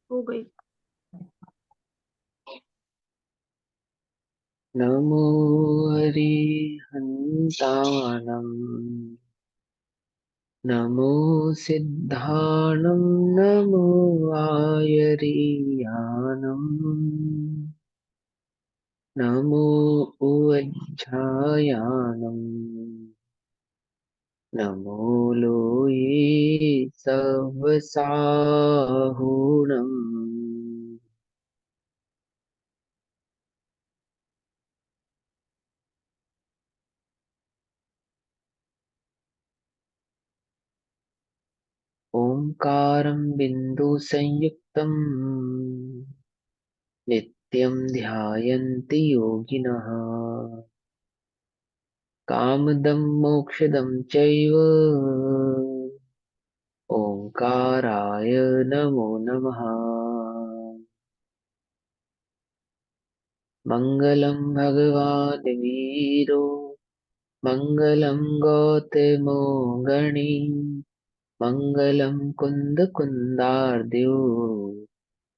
हो गई। नमो हरिहन्ताणम् नमो सिद्धाणं नमो आयरीयानम् नमो उज्झायानम् नमो लोये सवसाहुणम्। ओंकारं बिंदु संयुक्तम् नित्यं ध्यायन्ति योगिनः कामदं मोक्षदं चैव ओंकाराय नमो नमः। मङ्गलं भगवान् वीरो मङ्गलं गौतमो गणी मङ्गलं कुन्दकुन्दार्द्यो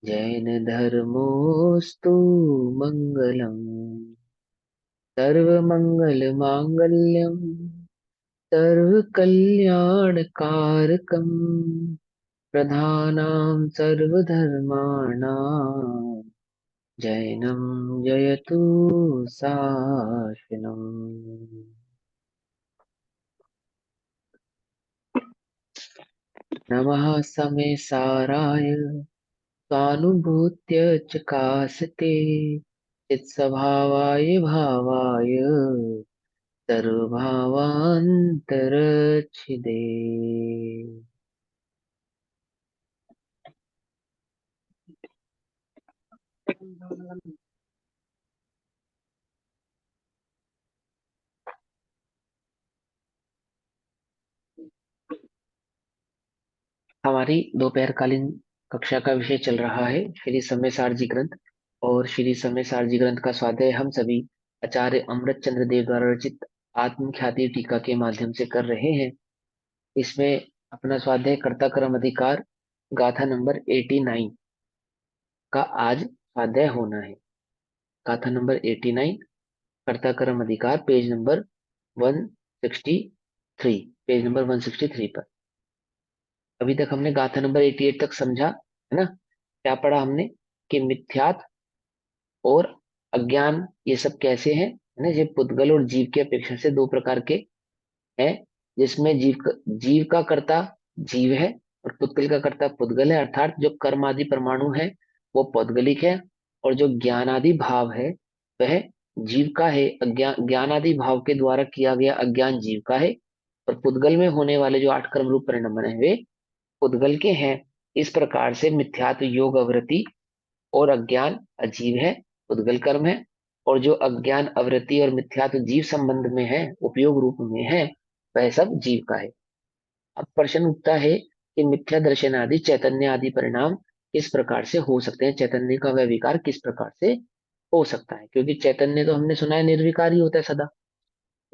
जैन धर्मोऽस्तु मङ्गलम्। सर्वमङ्गलमाङ्गल्यं सर्वकल्याणकारकं प्रधानां सर्वधर्माणां जैनं जयतु शासनम्। नमः समे साराय स्वानुभूत्य च कासते चित्स्वभावाय भावाय सर्वभावान्तरच्छिदे। हमारी दोपहरकालीन कक्षा का विषय चल रहा है श्री समय सारजी ग्रंथ। और श्री समय सारजी ग्रंथ का स्वाध्याय हम सभी आचार्य अमृत चंद्र देव द्वारा रचित आत्मख्याति टीका के माध्यम से कर रहे हैं। इसमें अपना स्वाध्याय कर्ता कर्म अधिकार गाथा नंबर 89 का आज स्वाध्याय होना है। गाथा नंबर 89 कर्ता कर्म अधिकार पेज नंबर 163, पेज नंबर 163 पर। अभी तक हमने गाथा नंबर 88 तक समझा है ना। क्या पढ़ा हमने कि मिथ्यात्व और अज्ञान ये सब कैसे हैं, है ना। ये पुद्गल और जीव की अपेक्षा से दो प्रकार के हैं, जिसमें जीव का कर्ता जीव है और पुद्गल का कर्ता पुद्गल है। अर्थात जो कर्म आदि परमाणु है वो पौद्गलिक है और जो ज्ञान आदि भाव है वह जीव का है। अज्ञान ज्ञान आदि भाव के द्वारा किया गया अज्ञान जीव का है और पुद्गल में होने वाले जो आठ कर्म रूप परिणमन है वे पुद्गल के हैं। इस प्रकार से मिथ्यात्व योग अवृत्ति और अज्ञान अजीव है, उद्गल कर्म है। और जो अज्ञान अवृत्ति और मिथ्यात्व जीव संबंध में है, उपयोग रूप में है, वह सब जीव का है। अब प्रश्न उठता है कि मिथ्या दर्शन आदि चैतन्य आदि परिणाम किस प्रकार से हो सकते हैं, चैतन्य का वह विकार किस प्रकार से हो सकता है। क्योंकि चैतन्य तो हमने सुना है निर्विकार ही होता है सदा।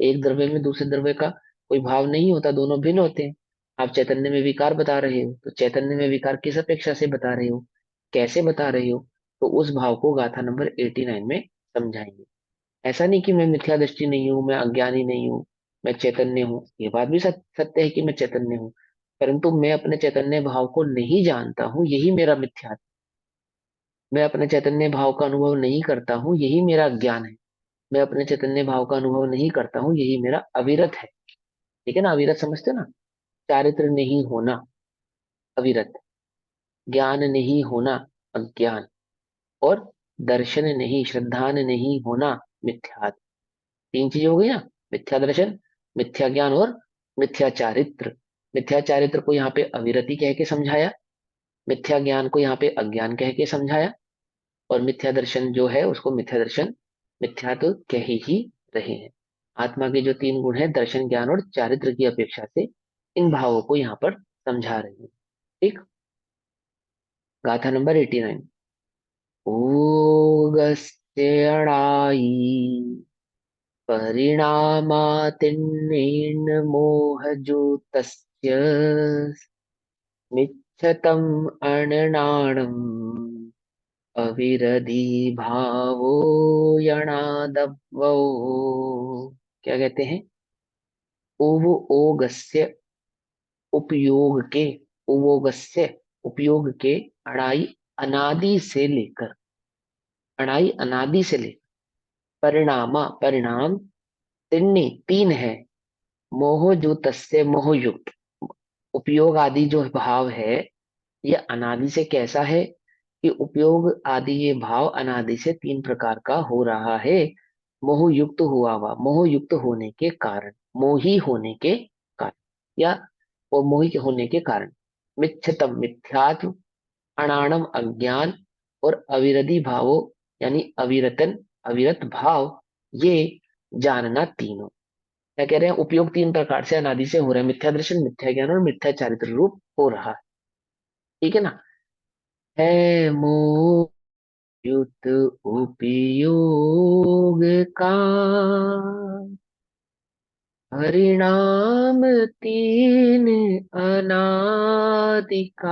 एक द्रव्य में दूसरे द्रव्य का कोई भाव नहीं होता, दोनों भिन्न होते हैं। आप चैतन्य में विकार बता रहे हो तो चैतन्य में विकार किस अपेक्षा से बता रहे हो, कैसे बता रहे हो, तो उस भाव को गाथा नंबर 89 में समझाएंगे। ऐसा नहीं कि मैं मिथ्या दृष्टि नहीं हूं, मैं अज्ञानी नहीं हूं, मैं चैतन्य हूं। ये बात भी सत्य है कि मैं चैतन्य हूं, परंतु मैं अपने चैतन्य भाव को नहीं जानता हूं, यही मेरा मिथ्या। मैं अपने चैतन्य भाव का अनुभव नहीं करता हूं, यही मेरा ज्ञान है। मैं अपने चैतन्य भाव का अनुभव नहीं करता हूं, यही मेरा अविरत है। ठीक है ना, अविरत समझते हो ना। चारित्र नहीं होना अविरत, ज्ञान नहीं होना अज्ञान, और दर्शन नहीं श्रद्धान नहीं होना मिथ्यात्व। तीन चीज हो गई ना, मिथ्या दर्शन, मिथ्या ज्ञान और मिथ्या चारित्र। मिथ्या चारित्र को यहाँ पे अविरति कह के समझाया, मिथ्या ज्ञान को यहाँ पे अज्ञान कह के समझाया, और मिथ्या दर्शन जो है उसको मिथ्या दर्शन मिथ्या तो कह ही रहे हैं। आत्मा के जो तीन गुण हैं दर्शन ज्ञान और चारित्र की अपेक्षा से इन भावों को यहाँ पर समझा रहे हैं। ठीक। गाथा नंबर 89। ओगस्त्यणाई परिणामातिन्नेन मोहजूतस्य मिच्छतम् अननाणम् अविरधि भावो यणादवो, क्या कहते हैं, उव ओगस्य उपयोग के, उवोगस्य उपयोग के, अणाई अनादि से लेकर, अणाई अनादि से लेकर, परिणामा परिणाम, तिन्नी तीन है, मोह जो तस्य मोहयुक्त, उपयोग आदि जो भाव है ये अनादि से कैसा है कि उपयोग आदि ये भाव अनादि से तीन प्रकार का हो रहा है, मोह युक्त हुआ हुआ, मोह युक्त होने के कारण, मोही होने के कारण, या वो मोही के होने के कारण, मिथ्यतम मिथ्यात्व, अनाणम अज्ञान, और अविरधि भावो यानी अविरतन अविरत भाव, ये जानना तीनों। क्या कह रहे हैं, उपयोग तीन प्रकार से अनादि से हो रहा है, मिथ्या दर्शन, मिथ्या ज्ञान और मिथ्या चारित्र रूप हो रहा है। ठीक है ना। है मोह युत उपयोग का परिणाम तीन अनादिकाल,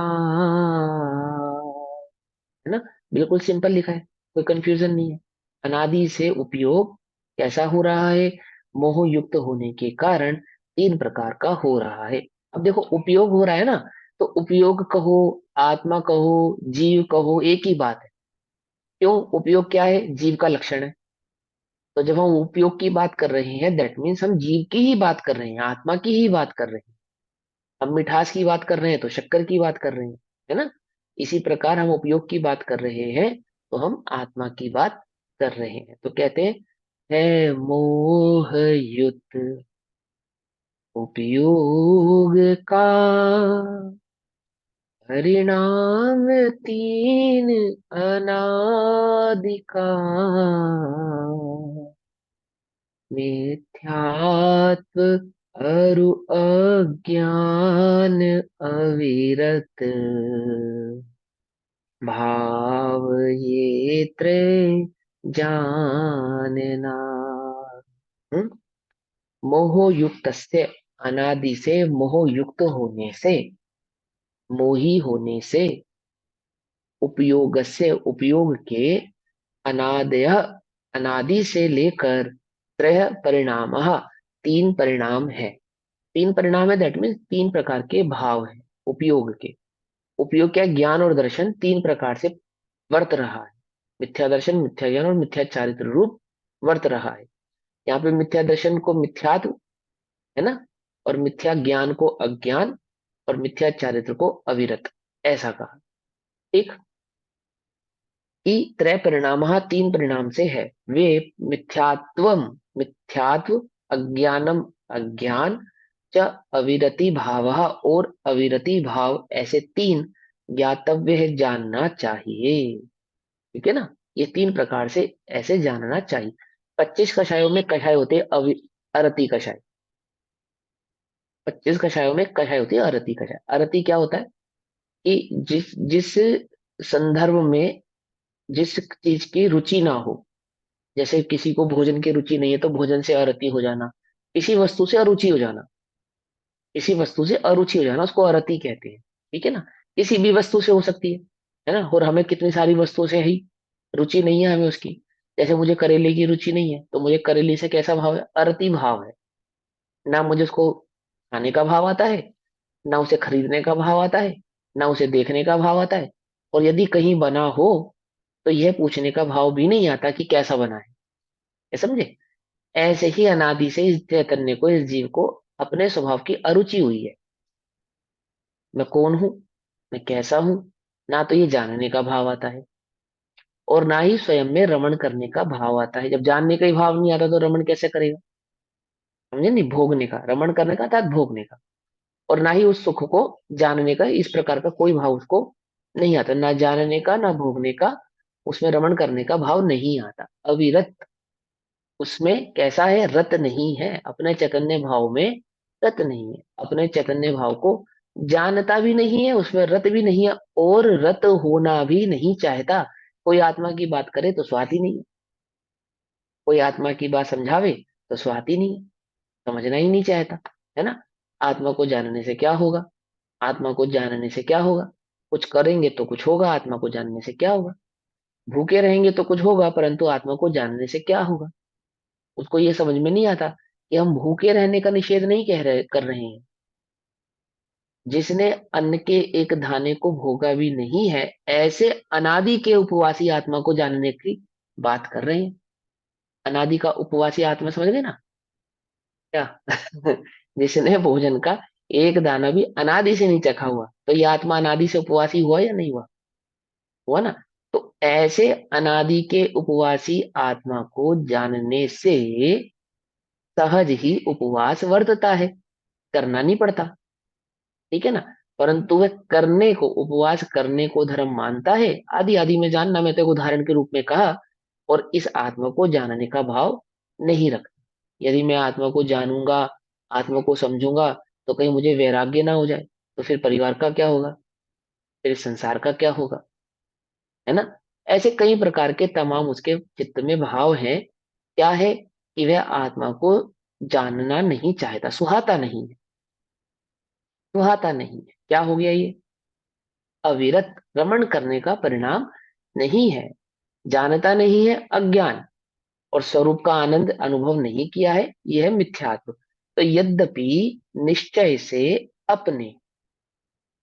है ना। बिल्कुल सिंपल लिखा है, कोई कंफ्यूजन नहीं है। अनादि से उपयोग कैसा हो रहा है, मोह युक्त होने के कारण तीन प्रकार का हो रहा है। अब देखो उपयोग हो रहा है ना, तो उपयोग कहो, आत्मा कहो, जीव कहो, एक ही बात है। क्यों, उपयोग क्या है, जीव का लक्षण है। तो जब हम उपयोग की बात कर रहे हैं दैट मीन्स हम जीव की ही बात कर रहे हैं, आत्मा की ही बात कर रहे हैं। हम मिठास की बात कर रहे हैं तो शक्कर की बात कर रहे हैं, है ना। इसी प्रकार हम उपयोग की बात कर रहे हैं तो हम आत्मा की बात कर रहे हैं। तो कहते हैं, है मोह युक्त उपयोग का परिणाम तीन अनादिकाल, मिथ्यात्व अरु अज्ञान अविरत भाव, ये त्रय जानना। हम्म? मोह युक्त से, अनादि से मोह युक्त होने से, मोही होने से, उपयोग से उपयोग के, अनादय अनादि से लेकर, त्रय परिणाम, तीन परिणाम है। तीन परिणाम है दैट मीन्स तीन प्रकार के भाव है उपयोग के। उपयोग क्या है, ज्ञान और दर्शन तीन प्रकार से वर्त रहा है, मिथ्या दर्शन, मिथ्या ज्ञान और मिथ्या चारित्र रूप वर्त रहा है। यहाँ पे मिथ्या दर्शन को मिथ्यात्व, है ना, और मिथ्या ज्ञान को अज्ञान, और मिथ्या चारित्र को अविरत, ऐसा कहा। ठीक। कि त्रय परिणाम, तीन परिणाम से है, वे मिथ्यात्वम मिथ्यात्व, अज्ञानम अज्ञान, च अविरति भाव और अविरति भाव, ऐसे तीन ज्ञातव्य है, जानना चाहिए। ठीक है ना। ये तीन प्रकार से ऐसे जानना चाहिए। 25 कषायों में कषाय होते हैं अरति कषाय। 25 कषायों में कषाय होती है अरति कषाय। अरति क्या होता है कि जिस जिस संदर्भ में जिस चीज की रुचि ना हो, जैसे किसी को भोजन की रुचि नहीं है तो भोजन से अरति हो जाना, किसी वस्तु से अरुचि हो जाना, किसी वस्तु से अरुचि हो जाना उसको अरति कहते हैं। ठीक है ना। किसी भी वस्तु से हो सकती है ना। और हमें कितनी सारी वस्तुओं से ही रुचि नहीं है हमें उसकी। जैसे मुझे करेले की रुचि नहीं है तो मुझे करेले से कैसा भाव है, अरति भाव है। ना मुझे उसको खाने का भाव आता है, ना उसे खरीदने का भाव आता है, ना उसे देखने का भाव आता है, और यदि कहीं बना हो तो यह पूछने का भाव भी नहीं आता कि कैसा बना है। ये समझे। ऐसे ही अनादि से इस चैतन्य को, इस जीव को अपने स्वभाव की अरुचि हुई है। मैं कौन हूं, मैं कैसा हूं, ना तो ये जानने का भाव आता है, और ना ही स्वयं में रमण करने का भाव आता है। जब जानने का ही भाव नहीं आता तो रमण कैसे करेगा। समझे नहीं, भोगने का, रमण करने का अर्थात भोगने का। और ना ही उस सुख को जानने का, इस प्रकार का कोई भाव उसको नहीं आता, ना जानने का ना भोगने का, उसमें रमण करने का भाव नहीं आता। अविरत, उसमें कैसा है, रत नहीं है, अपने चैतन्य भाव में रत नहीं है, अपने चैतन्य भाव को जानता भी नहीं है, उसमें रत भी नहीं है, और रत होना भी नहीं चाहता। कोई आत्मा की बात करे तो स्वाद ही नहीं है, कोई आत्मा की बात समझावे तो स्वाद ही नहीं है, समझना ही नहीं चाहता, है ना। आत्मा को जानने से क्या होगा, आत्मा को जानने से क्या होगा, कुछ करेंगे तो कुछ होगा, आत्मा को जानने से क्या होगा। भूखे रहेंगे तो कुछ होगा, परंतु आत्मा को जानने से क्या होगा? उसको ये समझ में नहीं आता कि हम भूखे रहने का निषेध नहीं कह रहे कर रहे हैं। जिसने अन्न के एक दाने को भोगा भी नहीं है, ऐसे अनादि के उपवासी आत्मा को जानने की बात कर रहे हैं। अनादि का उपवासी आत्मा समझ गए ना क्या? जिसने भोजन का एक दाना भी अनादि से नहीं चखा हुआ, तो ये आत्मा अनादि से उपवासी हुआ या नहीं हुआ? हुआ ना। तो ऐसे अनादि के उपवासी आत्मा को जानने से सहज ही उपवास वर्तता है, करना नहीं पड़ता। ठीक है ना। परंतु वह करने को, उपवास करने को धर्म मानता है। आदि आदि में जानना, मैं तो एक उदाहरण के रूप में कहा। और इस आत्मा को जानने का भाव नहीं रखता। यदि मैं आत्मा को जानूंगा, आत्मा को समझूंगा, तो कहीं मुझे वैराग्य ना हो जाए, तो फिर परिवार का क्या होगा? फिर संसार का क्या होगा? है ना। ऐसे कई प्रकार के तमाम उसके चित्त में भाव हैं। क्या है कि वह आत्मा को जानना नहीं चाहता, सुहाता नहीं है। सुहाता नहीं है, क्या हो गया ये? अविरत रमण करने का परिणाम नहीं है। जानता नहीं है, अज्ञान। और स्वरूप का आनंद अनुभव नहीं किया है, यह है मिथ्यात्व। तो यद्यपि निश्चय से अपने,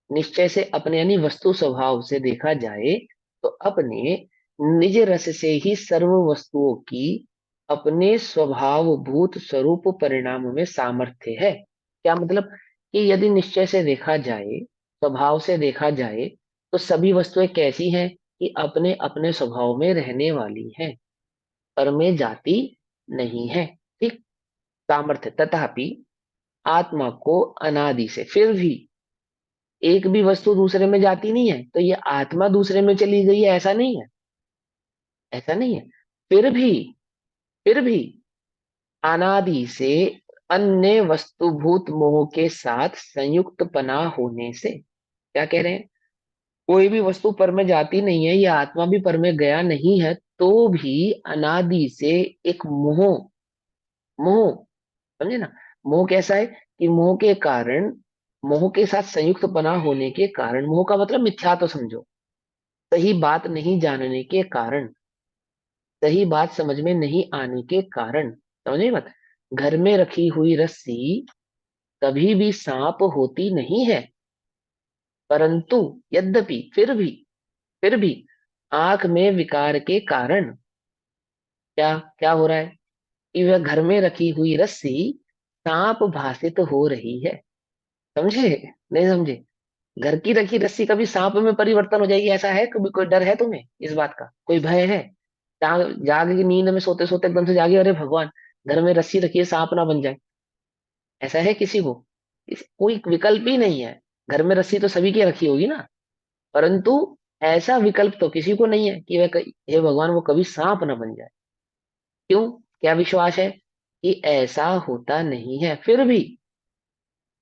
निश्चय से अपने यानी वस्तु स्वभाव से देखा जाए, तो अपने निज रस से ही सर्व वस्तुओं की अपने स्वभावभूत स्वरूप परिणाम में सामर्थ्य है। क्या मतलब? कि यदि निश्चय से देखा जाए, स्वभाव से देखा जाए, तो सभी वस्तुएं कैसी हैं? कि अपने अपने स्वभाव में रहने वाली हैं, पर में जाती नहीं है। ठीक। सामर्थ्य। तथापि आत्मा को अनादि से फिर भी एक भी वस्तु दूसरे में जाती नहीं है, तो ये आत्मा दूसरे में चली गई है ऐसा नहीं है। ऐसा नहीं है। फिर भी, फिर भी अनादि से अन्य वस्तुभूत मोह के साथ संयुक्त पना होने से, क्या कह रहे हैं? कोई भी वस्तु पर में जाती नहीं है, ये आत्मा भी पर में गया नहीं है, तो भी अनादि से एक मोह, मोह, समझे ना। मोह कैसा है? कि मोह के कारण, मोह के साथ संयुक्त पना होने के कारण, मोह का मतलब मिथ्या तो समझो, सही बात नहीं जानने के कारण, सही बात समझ में नहीं आने के कारण, समझे बात। घर में रखी हुई रस्सी कभी भी सांप होती नहीं है, परंतु यद्यपि फिर भी आंख में विकार के कारण क्या क्या हो रहा है? कि वह घर में रखी हुई रस्सी सांप भासित हो रही है। समझे? नहीं समझे? घर की रखी रस्सी कभी सांप में परिवर्तन हो जाएगी ऐसा है? कभी कोई डर है तुम्हें इस बात का? कोई भय है? जाग की नींद में सोते सोते एकदम से जागे, अरे भगवान, घर में रस्सी रखी है, सांप ना बन जाए। ऐसा है किसी को? कोई विकल्प ही नहीं है। घर में रस्सी तो सभी की रखी होगी ना, परंतु ऐसा विकल्प तो किसी को नहीं है कि हे भगवान, वो कभी सांप ना बन जाए। क्यों? क्या विश्वास है? कि ऐसा होता नहीं है। फिर भी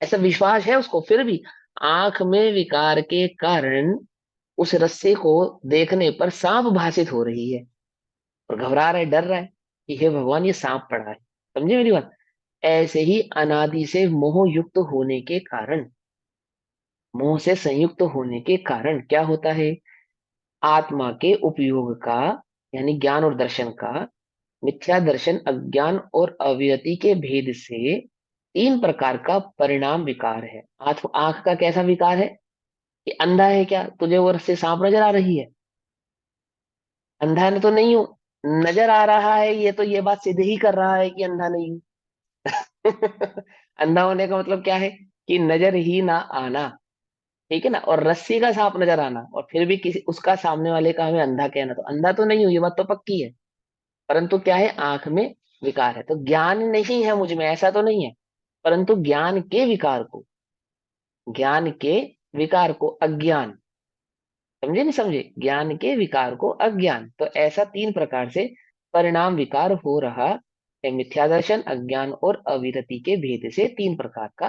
ऐसा विश्वास है उसको, फिर भी आंख में विकार के कारण उस रस्से को देखने पर सांप भासित हो रही है, और घबरा रहा है, डर रहा है कि हे भगवान, ये सांप पड़ा है। समझे मेरी बात? ऐसे ही अनादि से मोह युक्त होने के कारण, मोह से संयुक्त होने के कारण क्या होता है? आत्मा के उपयोग का, यानी ज्ञान और दर्शन का, मिथ्या दर्शन अज्ञान और अविरति के भेद से तीन प्रकार का परिणाम विकार है। आंख, आंख का कैसा विकार है? कि अंधा है क्या? तुझे वो रस्सी सांप नजर आ रही है? अंधा न तो नहीं हूं, नजर आ रहा है, ये तो ये बात सिद्ध ही कर रहा है कि अंधा नहीं हूं। अंधा होने का मतलब क्या है? कि नजर ही ना आना। ठीक है ना। और रस्सी का सांप नजर आना, और फिर भी किसी उसका सामने वाले का हमें अंधा कहना, तो अंधा तो नहीं हूं, ये बात तो पक्की है। परंतु क्या है? आंख में विकार है। तो ज्ञान नहीं है मुझ में ऐसा तो नहीं है, परंतु ज्ञान के विकार को, ज्ञान के विकार को अज्ञान, समझे नहीं समझे? ज्ञान के विकार को अज्ञान, तो ऐसा तीन प्रकार से परिणाम विकार हो रहा है। मिथ्या दर्शन, अज्ञान और अविरति के भेद से तीन प्रकार का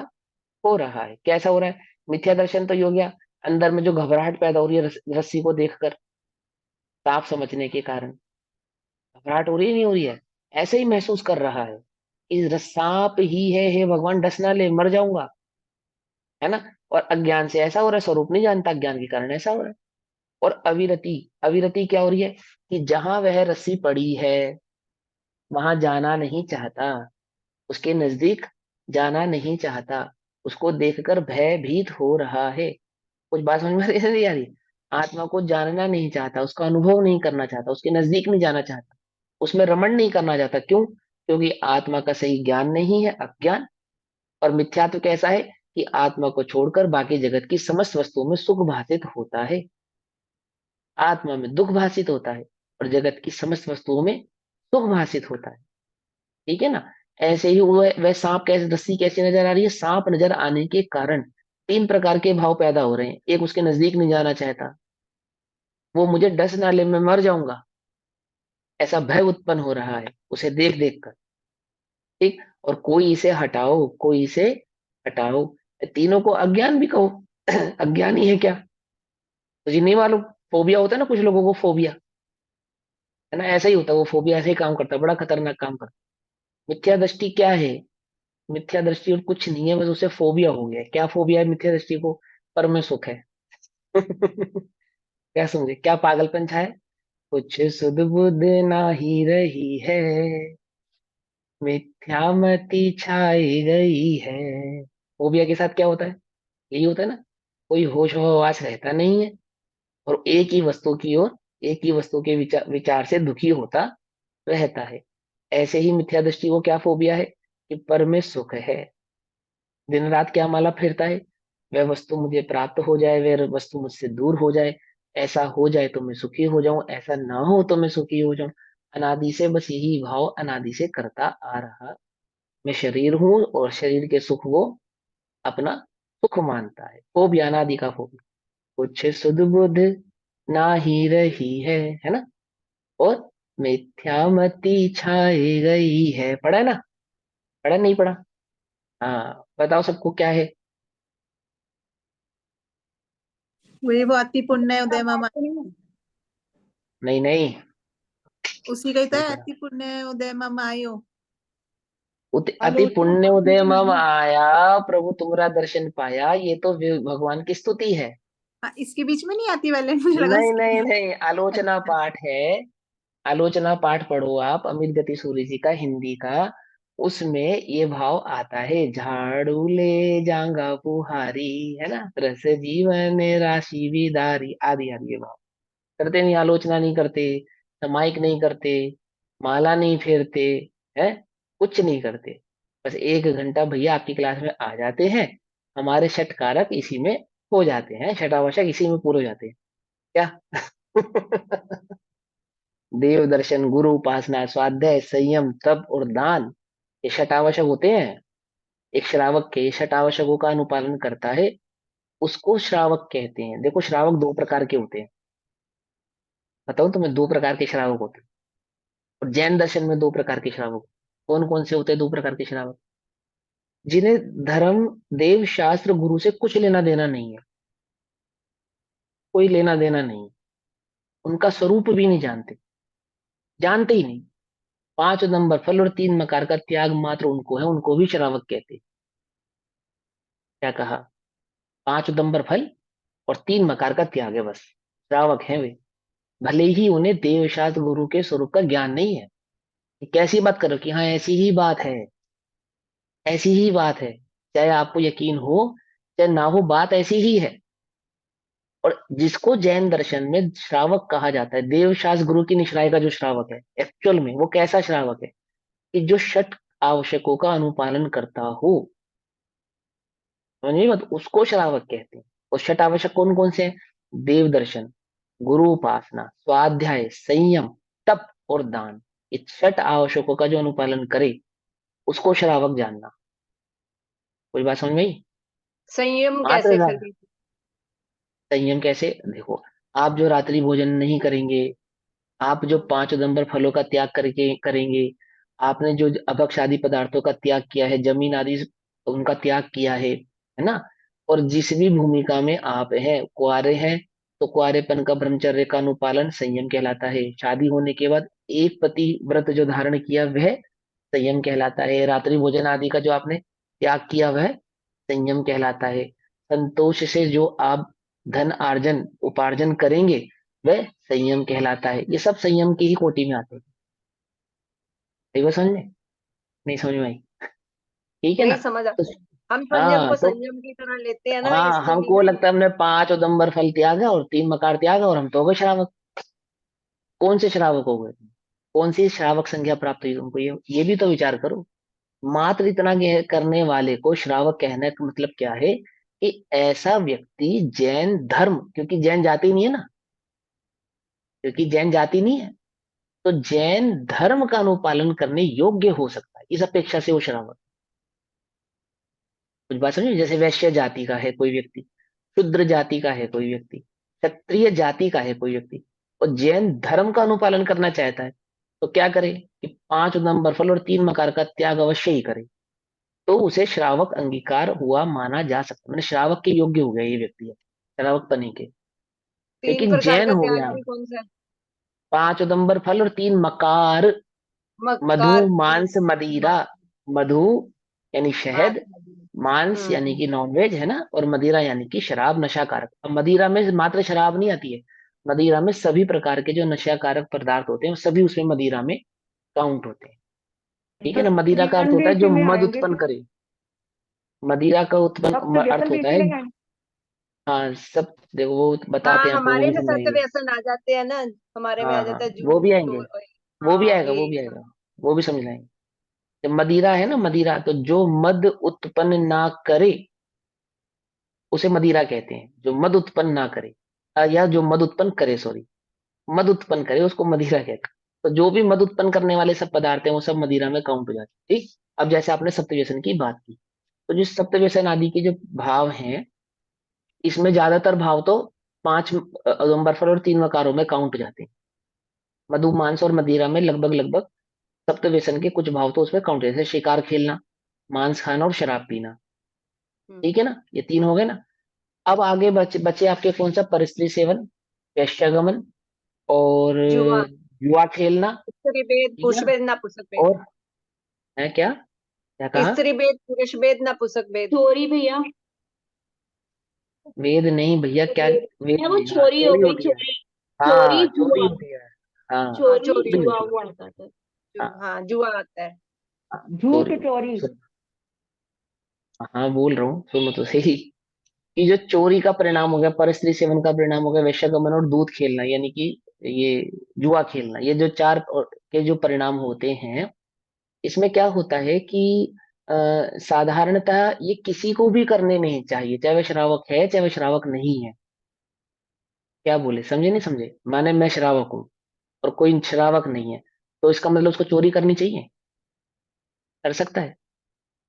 हो रहा है। कैसा हो रहा है? मिथ्या दर्शन तो ये हो गया, अंदर में जो घबराहट पैदा हो रही है रस्सी को देखकर, साफ समझने के कारण घबराहट हो रही है नहीं हो रही है? ऐसे ही महसूस कर रहा है, इस सांप ही है, हे भगवान डस ना ले, मर जाऊंगा। है ना। और अज्ञान से ऐसा हो रहा है, स्वरूप नहीं जानता, अज्ञान के कारण ऐसा हो रहा है। और अविरति, अविरति क्या हो रही है कि जहां वह रस्सी पड़ी है वहां जाना नहीं चाहता, उसके नजदीक जाना नहीं चाहता, उसको देखकर भयभीत हो रहा है। कुछ बात समझ में नहीं आ रही? आत्मा को जानना नहीं चाहता, उसका अनुभव नहीं करना चाहता, उसके नजदीक नहीं जाना चाहता, उसमें रमण नहीं करना चाहता। क्यों? क्योंकि आत्मा का सही ज्ञान नहीं है, अज्ञान। और मिथ्यात्व कैसा है कि आत्मा को छोड़कर बाकी जगत की समस्त वस्तुओं में सुख भाषित होता है, आत्मा में दुख भाषित होता है, और जगत की समस्त वस्तुओं में सुख भाषित होता है। ठीक है ना? ऐसे ही वह सांप कैसे, रस्सी कैसी नजर आ रही है? सांप नजर आने के कारण तीन प्रकार के भाव पैदा हो रहे हैं। एक, उसके नजदीक नहीं जाना चाहता, वो मुझे डस ना ले, मैं मर जाऊंगा, ऐसा भय उत्पन्न हो रहा है उसे देख देख कर। ठीक। और कोई इसे हटाओ, कोई इसे हटाओ, तीनों को अज्ञान भी कहो। अज्ञान ही है क्या? तुझे नहीं मालूम? फोबिया होता है ना कुछ लोगों को, फोबिया, है ना? ऐसा ही होता है, वो फोबिया ऐसे ही काम करता है, बड़ा खतरनाक काम करता है। मिथ्या दृष्टि क्या है? मिथ्या दृष्टि और कुछ नहीं है, बस उसे फोबिया हो गया है। क्या फोबिया है मिथ्या दृष्टि को? पर में सुख है। क्या समझे, क्या पागलपन छाया? कुछ सुध बुध ना ही रही है, मिथ्यामति छाई गई है। फोबिया के साथ क्या होता है? यही होता है ना, कोई होश हवास रहता नहीं है, और एक ही वस्तु की ओर, एक ही वस्तु के विचार विचार से दुखी होता रहता है। ऐसे ही मिथ्या दृष्टि को क्या फोबिया है कि पर में सुख है। दिन रात क्या माला फेरता है? वह वस्तु मुझे प्राप्त हो जाए, वह वस्तु मुझसे दूर हो जाए, ऐसा हो जाए तो मैं सुखी हो जाऊं, ऐसा ना हो तो मैं सुखी हो जाऊं। अनादि से बस यही भाव अनादि से करता आ रहा। मैं शरीर हूं, और शरीर के सुख वो अपना सुख मानता है। वो भी अनादि का वो भी। कुछ सुध बुध ना ही रही है ना? और मिथ्यामति छाई गई है। पढ़ा है ना? पढ़ा नहीं पढ़ा? हाँ, बताओ सबको क्या है? वही वो अति पुण्य उदय मम, नहीं नहीं, उसी का ही तो नहीं है, पढ़ा। अति पुण्य उदय मम आयो। अति आलोचना पुण्य उदय पूछना मम है। आया, प्रभु तुम्हारा दर्शन पाया, ये तो भगवान की स्तुति है। हाँ, इसके बीच में नहीं आती वाले, मुझे लगा नहीं इसके नहीं बीच। नहीं, आलोचना अच्छा। पाठ है। आलोचना पाठ पढ़ो आप, अमित गति सूर्य जी का, हिंदी का। उसमें ये भाव आता है, झाड़ू ले जांगा बुहारी, है ना, रस जीवन राशि विदारी, आदि आदि ये भाव। करते नहीं, आलोचना नहीं करते, समाइक नहीं करते, माला नहीं फेरते, है, कुछ नहीं करते। बस 1 घंटा भैया आपकी क्लास में आ जाते हैं, हमारे षट कारक इसी में हो जाते हैं, छठावशक इसी में पूरे हो जाते हैं। क्या? देव दर्शन, गुरु उपासना, स्वाध्याय, संयम, तप और दान, ये शतावशक होते हैं। एक श्रावक के शतावशकों का अनुपालन करता है, उसको श्रावक कहते हैं। देखो, श्रावक दो प्रकार के होते हैं। बताऊं तुम्हें, दो प्रकार के श्रावक होते हैं। और जैन दर्शन में दो प्रकार के श्रावक। कौन कौन से होते हैं दो प्रकार के श्रावक? जिन्हें धर्म, देव, शास्त्र, गुरु से कुछ लेना देना नहीं है, कोई लेना देना नहीं, उनका स्वरूप भी नहीं जानते, जानते ही नहीं। 5 नंबर फल और 3 मकार का त्याग मात्र उनको है, उनको भी श्रावक कहते हैं। क्या कहा? 5 नंबर फल और 3 मकार का त्याग है, बस श्रावक हैं वे। भले ही उन्हें देव, शास्त्र, गुरु के स्वरूप का ज्ञान नहीं है। ये कैसी बात करो कि हाँ ऐसी ही बात है, ऐसी ही बात है, चाहे आपको यकीन हो चाहे ना हो, बात ऐसी ही है। और जिसको जैन दर्शन में श्रावक कहा जाता है, देव, शास्त्र, गुरु की निश्राय का जो श्रावक है, एक्चुअल में वो कैसा श्रावक है कि जो षट आवश्यकों का अनुपालन करता हो, समझिए मत, उसको श्रावक कहते हैं। और षट आवश्यक कौन कौन से हैं? देव दर्शन, गुरु उपासना, स्वाध्याय, संयम, तप और दान। ये षट आवश्यकों का जो अनुपालन करे, उसको श्रावक जानना। कोई बात समझ में आई? संयम मात्र कैसे दा- फिर भी? संयम कैसे? देखो, आप जो रात्रि भोजन नहीं करेंगे, आप जो 5 नंबर फलों का त्याग करके करेंगे, आपने जो अभक्ष आदि पदार्थों का त्याग किया है, जमीन आदि उनका त्याग किया है ना? और जिस भी भूमिका में आप हैं, कुंवारे हैं तो कुंवारेपन का, ब्रह्मचर्य का अनुपालन संयम कहलाता है। शादी होने के बाद एक पति व्रत जो धारण किया वह संयम कहलाता है। रात्रि भोजन आदि का जो आपने त्याग किया वह संयम कहलाता है। संतोष से जो आप धन अर्जन उपार्जन करेंगे वह संयम कहलाता है। ये सब संयम की ही कोटि में आते हैं। सही बात समझ में? नहीं समझ में आई? ठीक है ना? नहीं समझ तो आता है। हम संयम हाँ को तो संयम की तरह लेते हैं ना, हाँ, हमको इसलिए। लगता है हमने 5 उदंबर फल त्यागा और 3 मकार त्यागा और हम तो हो गए श्रावक। कौन से श्रावक हो गए? कौन सी श्रावक संज्ञा प्राप्त हुई तुमको? ये भी तो विचार करो। मात्र इतना करने वाले को श्रावक कहने का मतलब क्या है? कि ऐसा व्यक्ति जैन धर्म, क्योंकि जैन जाति नहीं है ना, क्योंकि जैन जाति नहीं है, तो जैन धर्म का अनुपालन करने योग्य हो सकता है, इस अपेक्षा से वो श्रावक। कुछ बात समझे? जैसे वैश्य जाति का है कोई व्यक्ति, शूद्र जाति का है कोई व्यक्ति, क्षत्रिय जाति का है कोई व्यक्ति, और जैन धर्म का अनुपालन करना चाहता है, तो क्या करे कि 5 नंबर फल और 3 मकार का त्याग अवश्य ही करे, तो उसे श्रावक अंगीकार हुआ माना जा सकता है। मैंने श्रावक के योग्य हो गया ये व्यक्ति है श्रावक बने के। 3 लेकिन प्रकार जैन का हो त्याग गया भी कौन सा है? 5 उदंबर फल और 3 मकार, मधु मकार, मांस मदिरा। मधु यानी शहद, मांस यानी हम्म। कि नॉनवेज है ना, और मदिरा यानी कि शराब नशाकारक। अब मदिरा में मात्र शराब नहीं आती है, मदिरा में सभी प्रकार के जो नशाकारक पदार्थ होते हैं वो सभी उसमें मदिरा में काउंट होते हैं। ठीक है तो ना? मदिरा का अर्थ व्यसन होता भी है जो इसी में मद आएंगे उत्पन्न क्या? करे। मदिरा का सब तो उत्पन्न अर्थ व्यसन भी होता है, इसी में आएंगे। हाँ सब देखो वो बताते हाँ, हैं आपको, वो हमारे भी में सत्य समझाएंगे। व्यसन आ जाते हैं ना। हमारे में हाँ आ हाँ जाता है वो भी झूठ, आएंगे, चोर। वो भी हाँ, आएगा, वो ये भी सब। आएगा, वो भी समझ लाएंगे। जब मदिरा है ना, मदिरा तो जो मद उत्पन्न ना करे उसे मदिरा कहते हैं, जो मद उत्पन्न ना करे, या जो मद उत्पन्न करे, सॉरी, मद उत्पन्न करे उसको मदिरा कहते हैं। तो जो भी मद उत्पन्न करने वाले सब पदार्थ हैं वो सब मदिरा में काउंट हो जाते हैं। ठीक। अब जैसे आपने सप्तव्यसन की बात की, तो जो सप्तव्यसन आदि के जो भाव हैं, इसमें ज्यादातर भाव तो 5 अवयंबर फल और 3 वकारों में काउंट हो जाते हैं। मधु मांस और मदिरा में लगभग लगभग सप्तव्यसन के कुछ भाव तो उसमें काउंट है, जैसे शिकार खेलना, मांस खाना और शराब पीना। हम्म। ठीक है ना? ये 3 हो गए ना। अब आगे बचे बचे आपके कौन सा? परस्त्री सेवन, वैश्यागमन, और जुआ, जुआ खेलना। स्त्री भेद, ठीक है पुरुष ना? भेद, नपुंसक भेद। और है क्या क्या कहा? स्त्री भेद, पुरुष भेद, नपुंसक भेद। चोरी भैया। वेद नहीं भैया, क्या वेद है वो नहीं, हाँ चोरी हो चोरी गई, होती है। चोरी। चोरी हाँ चोरी जुआ। होती है। हाँ हाँ, चोरी चोरी चोरी जुआ होती होती है। है। हुआ आता है। हाँ हाँ, जुआ आता है। झूठ चोरी। चोरी। हाँ बोल रहा हूँ, सुनो तो सही। कि जो चोरी का परिणाम हो गया, परस्त्री सेवन का परिणाम हो गया, वैश्यगमन और दूध खेलना, यानी कि ये जुआ खेलना, ये जो चार के जो परिणाम होते हैं, इसमें क्या होता है कि साधारणतः ये किसी को भी करने नहीं चाहिए, चाहे वह श्रावक है चाहे वह श्रावक नहीं है। क्या बोले, समझे नहीं समझे? माने मैं श्रावक हूँ और कोई श्रावक नहीं है, तो इसका मतलब उसको चोरी करनी चाहिए? कर सकता है?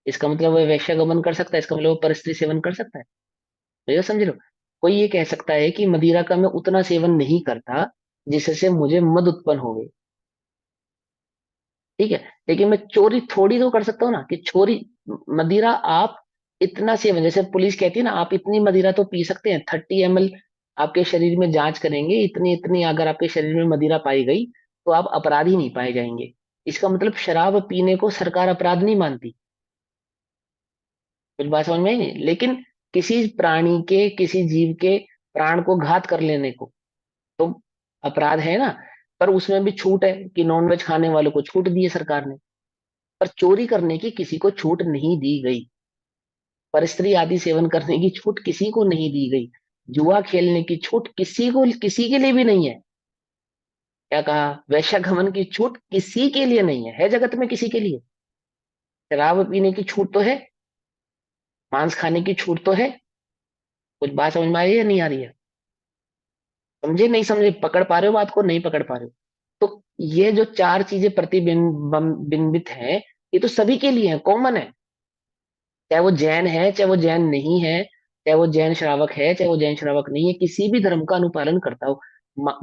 इसका मतलब वह वैश्यगमन कर सकता है? इसका मतलब वो परस्त्री सेवन कर सकता है? तो ये समझ लो। कोई ये कह सकता है कि मदिरा का मैं उतना सेवन नहीं करता जिससे मुझे मद उत्पन्न हो गई, ठीक है, लेकिन मैं चोरी थोड़ी तो कर सकता हूँ ना, कि चोरी मदिरा आप इतना सेवन, जैसे पुलिस कहती है ना आप इतनी मदिरा तो पी सकते हैं, 30 ml आपके शरीर में जांच करेंगे, इतनी इतनी अगर आपके शरीर में मदिरा पाई गई तो आप अपराधी नहीं पाए जाएंगे। इसका मतलब शराब पीने को सरकार अपराध नहीं मानती। कुछ बात समझ में आई नहीं? लेकिन किसी प्राणी के, किसी जीव के प्राण को घात कर लेने को तो अपराध है ना। पर उसमें भी छूट है कि नॉनवेज खाने वालों को छूट दी है सरकार ने, पर चोरी करने की किसी को छूट नहीं दी गई, परस्त्री आदि सेवन करने की छूट किसी को नहीं दी गई, जुआ खेलने की छूट किसी को, किसी के लिए भी नहीं है। क्या कहा? वैश्यागमन की छूट किसी के लिए नहीं है जगत में किसी के लिए? शराब पीने की छूट तो है, मांस खाने की छूट तो है। कुछ बात समझ में आ रही है या नहीं आ रही है? समझे नहीं समझे? पकड़ पा रहे हो बात को, नहीं पकड़ पा रहे हो? तो ये जो चार चीजें प्रतिबिंबित हैं, ये तो सभी के लिए है, कॉमन है। चाहे वो जैन है चाहे वो जैन नहीं है, चाहे वो जैन श्रावक है चाहे वो जैन श्रावक नहीं है, किसी भी धर्म का अनुपालन करता हो,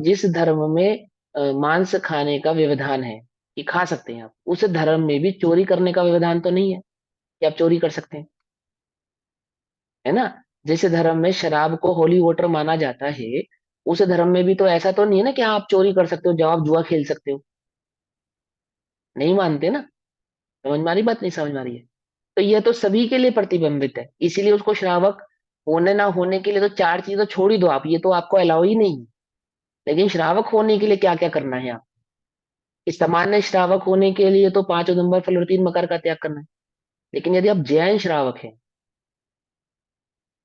जिस धर्म में मांस खाने का व्यवधान है कि खा सकते हैं आप, उस धर्म में भी चोरी करने का व्यवधान तो नहीं है कि आप चोरी कर सकते हैं, है ना? जिस धर्म में शराब को होली वाटर माना जाता है, उस धर्म में भी तो ऐसा तो नहीं है ना कि हाँ, आप चोरी कर सकते हो, जब आप जुआ खेल सकते हो। नहीं मानते ना? समझ में आ रही बात, नहीं समझ में आ रही है? तो यह तो सभी के लिए प्रतिबंधित है, इसीलिए उसको श्रावक होने ना होने के लिए तो चार चीज तो छोड़ ही दो आप, ये तो आपको अलाउ ही नहीं है। लेकिन श्रावक होने के लिए क्या क्या करना है आप? इस सामान्य श्रावक होने के लिए तो 5 औदुंबर फल और 3 मकर का त्याग करना है। लेकिन यदि आप जैन श्रावक हैं,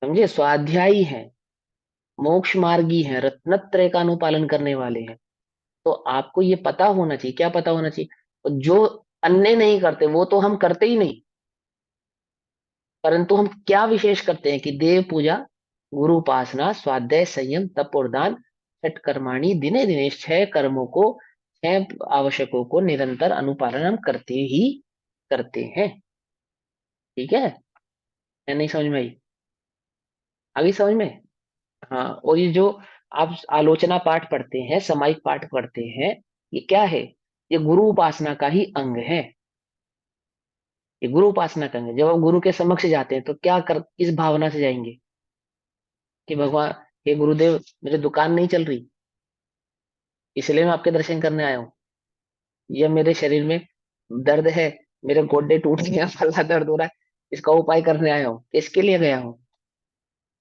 समझे, स्वाध्यायी हैं, मोक्ष मार्गी हैं, रत्नत्रय का अनुपालन करने वाले हैं, तो आपको ये पता होना चाहिए। क्या पता होना चाहिए? तो जो अन्य नहीं करते वो तो हम करते ही नहीं, परंतु हम क्या विशेष करते हैं कि देव पूजा, गुरु उपासना, स्वाध्याय, संयम, तप और दान, छठ कर्माणी दिने दिने 6 कर्मों को, 6 आवश्यकों को निरंतर अनुपालन हम करते ही करते हैं। ठीक है, या नहीं समझ में आई? आगे समझ में? हाँ, और ये जो आप आलोचना पाठ पढ़ते हैं, सामायिक पाठ पढ़ते हैं, ये क्या है? ये गुरु उपासना का ही अंग है। ये गुरु उपासना का अंग है। जब आप गुरु के समक्ष जाते हैं तो क्या कर, किस भावना से जाएंगे कि भगवान, हे गुरुदेव, मेरी दुकान नहीं चल रही, इसलिए मैं आपके दर्शन करने आया हूँ। या मेरे शरीर में दर्द है, मेरे गोड्डे टूट गए हैं, फला दर्द हो रहा है, इसका उपाय करने आया हूँ। इसके लिए गया हूँ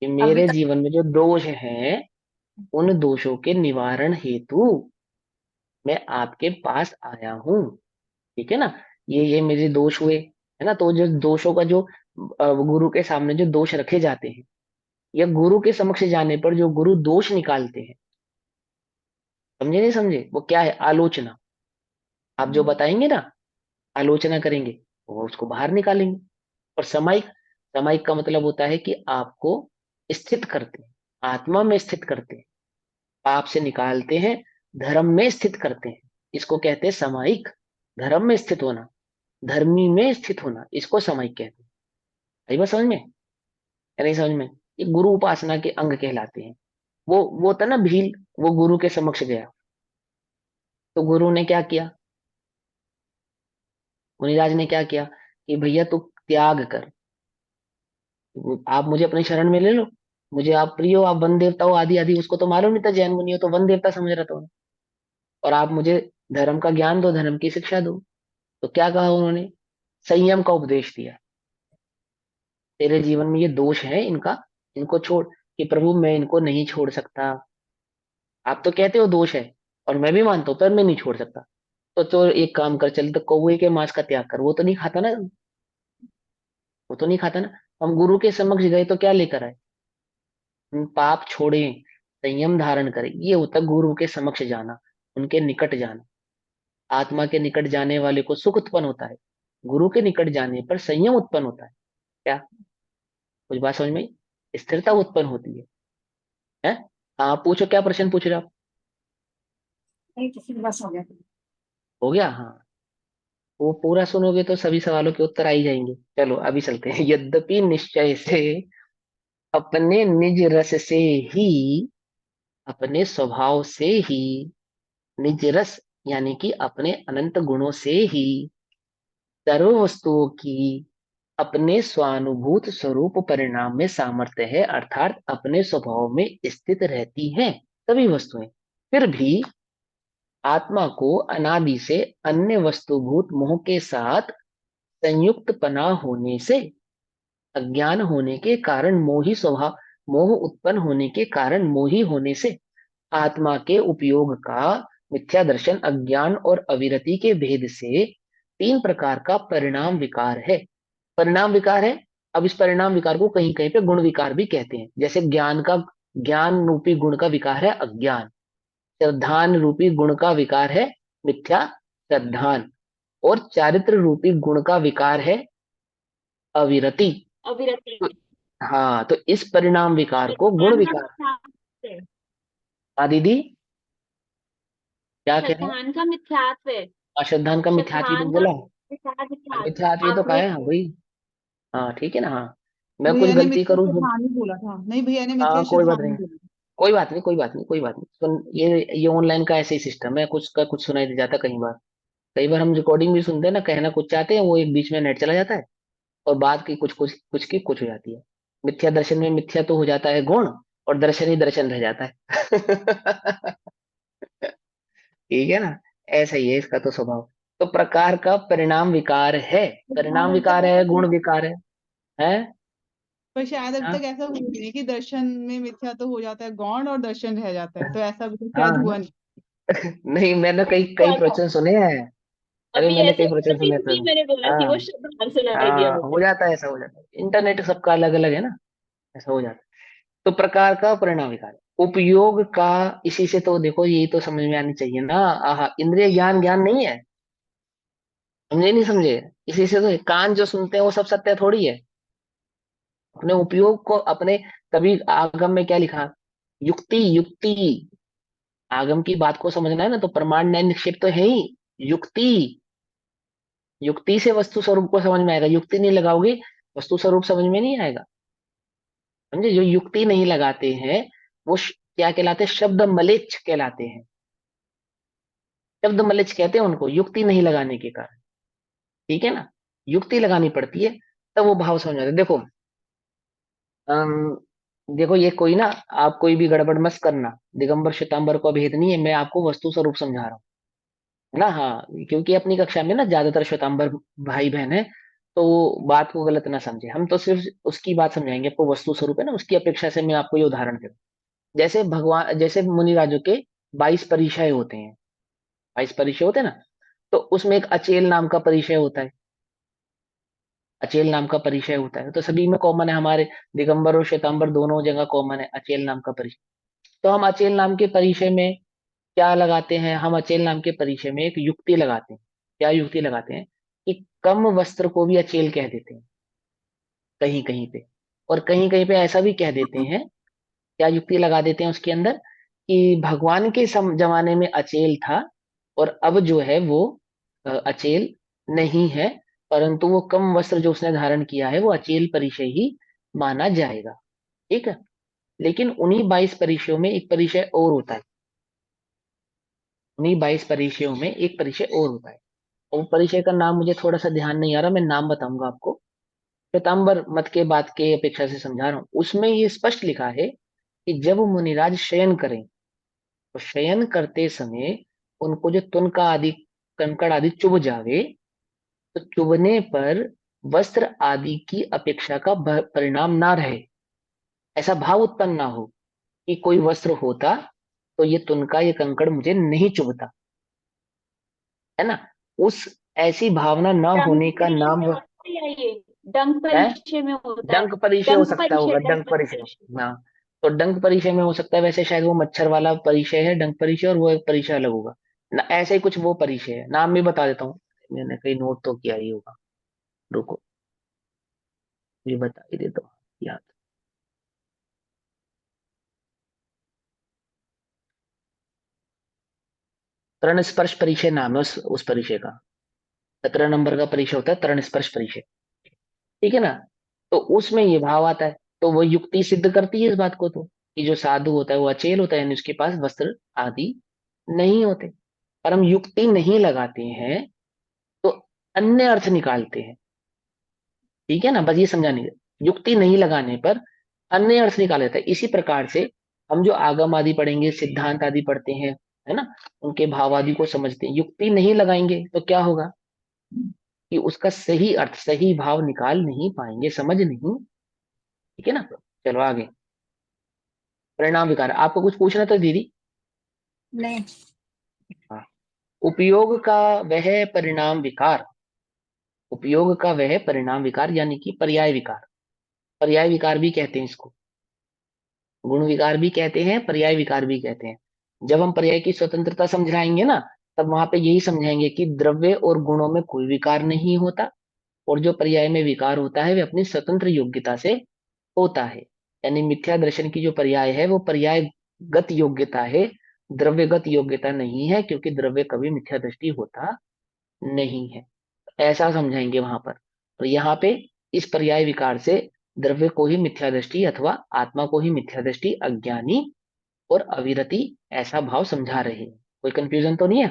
कि अभी मेरे तक जीवन में जो दोष हैं, उन दोषों के निवारण हेतु मैं आपके पास आया हूँ। ठीक है ना? ये मेरे दोष हुए, है ना? तो जो दोषों का जो गुरु के सामने जो दोष रखे जाते हैं, या गुरु के समक्ष जाने पर जो गुरु दोष निकालते हैं, समझे नहीं समझे, वो क्या है? आलोचना। आप जो बताएंगे ना, आलोचना करेंगे, वो उसको बाहर निकालेंगे। और समाइक, समाइक का मतलब होता है कि आपको स्थित करते हैं, आत्मा में स्थित करते हैं, पाप से निकालते हैं, धर्म में स्थित करते हैं। इसको कहते हैं समाइक। धर्म में स्थित होना, धर्मी में स्थित होना, इसको समाइक कहते हैं। आई बात समझ में या नहीं समझ में? ये गुरु उपासना के अंग कहलाते हैं। वो था ना भील, वो गुरु के समक्ष गया, तो गुरु ने क्या किया? मुनिराज ने क्या किया कि भैया तू त्याग कर, आप मुझे अपने शरण में ले लो, मुझे आप प्रिय हो, आप वन देवता हो, आदि आदि। उसको तो मालूम नहीं था जैन मुनि हो, तो वन देवता समझ रहा था उन्हें। और आप मुझे धर्म का ज्ञान दो, धर्म की शिक्षा दो। तो क्या कहा उन्होंने? संयम का उपदेश दिया। तेरे जीवन में ये दोष है, इनका, इनको छोड़। कि प्रभु मैं इनको नहीं छोड़ सकता, आप तो कहते हो दोष है, और मैं भी मानता हूं, पर मैं नहीं छोड़ सकता। तो एक काम कर, चल, तो कौवे के मांस का त्याग कर। वो तो नहीं खाता ना, वो तो नहीं खाता ना। हम गुरु के समक्ष गए तो क्या लेकर आए? हम पाप छोड़ें, संयम धारण करें। ये होता है गुरु के समक्ष जाना, उनके निकट जाना। आत्मा के निकट जाने वाले को सुख उत्पन्न होता है, गुरु के निकट जाने पर संयम उत्पन्न होता है। क्या कुछ बात समझ में आई? स्थिरता उत्पन्न होती है? हाँ, पूछो, क्या प्रश्न पूछ रहे हो आप? नहीं, किसी के पास हो गया। हो गया? हाँ, वो पूरा सुनोगे तो सभी सवालों के उत्तर आ ही जाएंगे। चलो अभी चलते हैं। यद्यपि निश्चय से, अपने निज रस से ही, अपने स्वभाव से ही, निज रस यानी कि अपने अनंत गुणों से ही, सर्व वस्तुओं की अपने स्वानुभूत स्वरूप परिणाम में सामर्थ्य है, अर्थात अपने स्वभाव में स्थित रहती हैं सभी वस्तुएं। फिर भी आत्मा को अनादि से अन्य वस्तुभूत मोह के साथ संयुक्त पना होने से, अज्ञान होने के कारण, मोही स्वभाव, मोह उत्पन्न होने के कारण, मोही होने से, आत्मा के उपयोग का मिथ्या दर्शन, अज्ञान और अविरति के भेद से 3 प्रकार का परिणाम विकार है। परिणाम विकार है। अब इस परिणाम विकार को कहीं कहीं पे गुण विकार भी कहते हैं। जैसे ज्ञान का, ज्ञान रूपी गुण का विकार है अज्ञान, श्रद्धान रूपी गुण का विकार है मिथ्या श्रद्धान, और चारित्र रूपी गुण का विकार है अविरति। अविरति। तो हाँ, तो इस परिणाम विकार को गुण श्रद्धान का विकार। मिथ्यात्व है। हाँ दीदी, क्या कह रहे हैं? श्रद्धान का मिथ्यात्व है। अश्रद्धान का मिथ्यात्व तो श्रद्धान का बोला, मिथ्यात्व तो कहा है, हाँ मिथ्यात्व। भाई। हाँ ठीक है ना, हाँ। मैं कुछ भैया ने गलती मिथ्या करूँ तो, श्रद्धान ही बोला था, नहीं भैया ने मिथ्या हाँ कोई बात श्रद्धान नहीं, ही बोला था। कोई बात नहीं, कोई बात नहीं, कोई बात नहीं। सुन, ये ऑनलाइन का ऐसे ही सिस्टम है, कुछ का कुछ सुनाई दे जाता है कई बार। कई बार हम रिकॉर्डिंग भी सुनते हैं ना, कहना कुछ चाहते हैं, वो एक बीच में नेट चला जाता है, और बात की कुछ कुछ कुछ की कुछ हो जाती है। मिथ्या दर्शन में मिथ्या तो हो जाता है गुण, और दर्शन ही दर्शन रह जाता है। ठीक है ना? ऐसा ही है इसका तो स्वभाव। तो प्रकार का परिणाम विकार है, परिणाम विकार है, गुण विकार है। पर शायद अभी हाँ तक ऐसा हुआ नहीं कि दर्शन में मिथ्या तो हो जाता है गौण और दर्शन रह जाता है, तो ऐसा अभी तक शायद हाँ हुआ नहीं। नहीं, मैंने कई कई हुआ था प्रवचन सुने हैं। अरे अभी मैंने ऐसे, कई प्रवचन तभी सुने थे। तभी मैंने बोला कि हाँ वो शब्द बाहर सुना दिया हाँ, मुझे। हो जाता है, ऐसा हो जाता है, इंटरनेट सबका अलग अलग है ना, ऐसा हो जाता है। तो प्रकार का परिणाम विकार, उपयोग का, इसी से तो देखो यही तो समझ में आनी चाहिए ना। आहा, इंद्रिय ज्ञान ज्ञान नहीं है, समझे नहीं समझे? इसी से तो कान जो सुनते हैं वो सब सत्य थोड़ी है। अपने उपयोग को अपने, तभी आगम में क्या लिखा, युक्ति युक्ति, आगम की बात को समझना है ना, तो प्रमाण न्याय निक्षेप तो है ही, युक्ति, युक्ति से वस्तु स्वरूप को समझ में आएगा, युक्ति नहीं लगाओगे वस्तु स्वरूप समझ में नहीं आएगा। समझे? जो युक्ति नहीं लगाते हैं वो क्या कहलाते हैं, शब्द मलेच्छ कहलाते हैं। शब्द मलेच्छ कहते हैं उनको, युक्ति नहीं लगाने के कारण। ठीक है ना, युक्ति लगानी पड़ती है तब वो भाव समझ आता है। देखो देखो ये कोई ना, आप कोई भी गड़बड़ मत करना, दिगंबर श्वेतांबर को भेद नहीं है, मैं आपको वस्तु स्वरूप समझा रहा हूँ, है ना। हाँ, क्योंकि अपनी कक्षा में ना ज्यादातर श्वेतांबर भाई बहन है, तो बात को गलत ना समझे, हम तो सिर्फ उसकी बात समझाएंगे आपको, वस्तु स्वरूप है ना, उसकी अपेक्षा से मैं आपको ये उदाहरण दे रहा हूं। जैसे भगवान, जैसे मुनिराजों के 22 परिचय होते हैं, 22 परिचय होते हैं ना, तो उसमें एक अचेल नाम का परिचय होता है, अचेल नाम का परिचय होता है, तो सभी में कॉमन है, हमारे दिगंबर और श्वेतांबर दोनों जगह कॉमन है अचेल नाम का परिचय। तो हम अचेल नाम के परिचय में क्या लगाते हैं, हम अचेल नाम के परिचय में एक युक्ति लगाते हैं। क्या युक्ति लगाते हैं कि कम वस्त्र को भी अचेल कह देते हैं कहीं कहीं पे, और कहीं कहीं पे ऐसा भी कह देते हैं, क्या युक्ति लगा देते हैं उसके अंदर, कि भगवान के जमाने में अचेल था और अब जो है वो अचेल नहीं है, परंतु वो कम वस्त्र जो उसने धारण किया है वो अचेल परिचय ही माना जाएगा। ठीक है, लेकिन उन्हीं 22 परिचयों में एक परिचय और होता है, उन्हीं 22 परिचयों में एक परिचय और होता है, और परिचय का नाम मुझे थोड़ा सा ध्यान नहीं आ रहा, मैं नाम बताऊंगा आपको, श्वेतांबर मत के बात के अपेक्षा से समझा रहा हूँ। उसमें ये स्पष्ट लिखा है कि जब मुनिराज शयन करें तो शयन करते समय उनको जो तुनका आदि, कंकड़ आदि चुभ जावे, तो चुभने पर वस्त्र आदि की अपेक्षा का परिणाम ना रहे, ऐसा भाव उत्पन्न ना हो कि कोई वस्त्र होता तो ये तुनका ये कंकड़ मुझे नहीं चुभता, है ना, उस ऐसी भावना ना डंक होने का परिचय नाम में होता है या ये डंक है, परिचय में होता है? डंक परिचय हो डंक सकता परिचय, होगा, डंक डंक परिचय। परिचय। हाँ, तो डंक परिचय में हो सकता है, वैसे शायद वो मच्छर वाला परिचय है डंक परिचय, और वो एक परिचय अलग होगा ना, ऐसे ही कुछ वो परिचय है, नाम भी बता देता हूँ, मैंने कहीं नोट तो किया ही होगा, रुको ये बता ही देता हूँ याद। तरण स्पर्श परिचय नाम है उस परिचय का, 17 नंबर का परिचय होता है तरण स्पर्श परिचय। ठीक है ना, तो उसमें ये भाव आता है, तो वो युक्ति सिद्ध करती है इस बात को, तो कि जो साधु होता है वो अचेल होता है, यानी उसके पास वस्त्र आदि नहीं होते, पर हम युक्ति नहीं लगाते हैं तो अन्य अर्थ निकालते हैं। ठीक है ना, बस ये समझाने के, युक्ति नहीं लगाने पर अन्य अर्थ निकाल लेता है। इसी प्रकार से हम जो आगम आदि पढ़ेंगे, सिद्धांत आदि पढ़ते हैं, है ना, उनके भाव आदि को समझते हैं, युक्ति नहीं लगाएंगे तो क्या होगा कि उसका सही अर्थ सही भाव निकाल नहीं पाएंगे, समझ नहीं। ठीक है ना, चलो आगे, परिणाम विकार, आपको कुछ पूछना था दीदी? नहीं। हाँ, उपयोग का वह परिणाम विकार, उपयोग का वह परिणाम विकार यानी कि पर्याय विकार, पर्याय विकार भी कहते हैं इसको, गुण विकार भी कहते हैं, पर्याय विकार भी कहते हैं। जब हम पर्याय की स्वतंत्रता समझाएंगे ना, तब वहां पे यही समझाएंगे कि द्रव्य और गुणों में कोई विकार नहीं होता, और जो पर्याय में विकार होता है वे अपनी स्वतंत्र योग्यता से होता है। यानी मिथ्या दर्शन की जो पर्याय है वो पर्यायगत योग्यता है, द्रव्यगत योग्यता नहीं है, क्योंकि द्रव्य कभी मिथ्या दृष्टि होता नहीं है, ऐसा समझाएंगे वहां पर। और यहाँ पे इस पर्याय विकार से द्रव्य को ही मिथ्या दृष्टि अथवा आत्मा को ही मिथ्या दृष्टि, अज्ञानी और अविरति, ऐसा भाव समझा रहे हैं। कोई कंफ्यूजन तो नहीं है?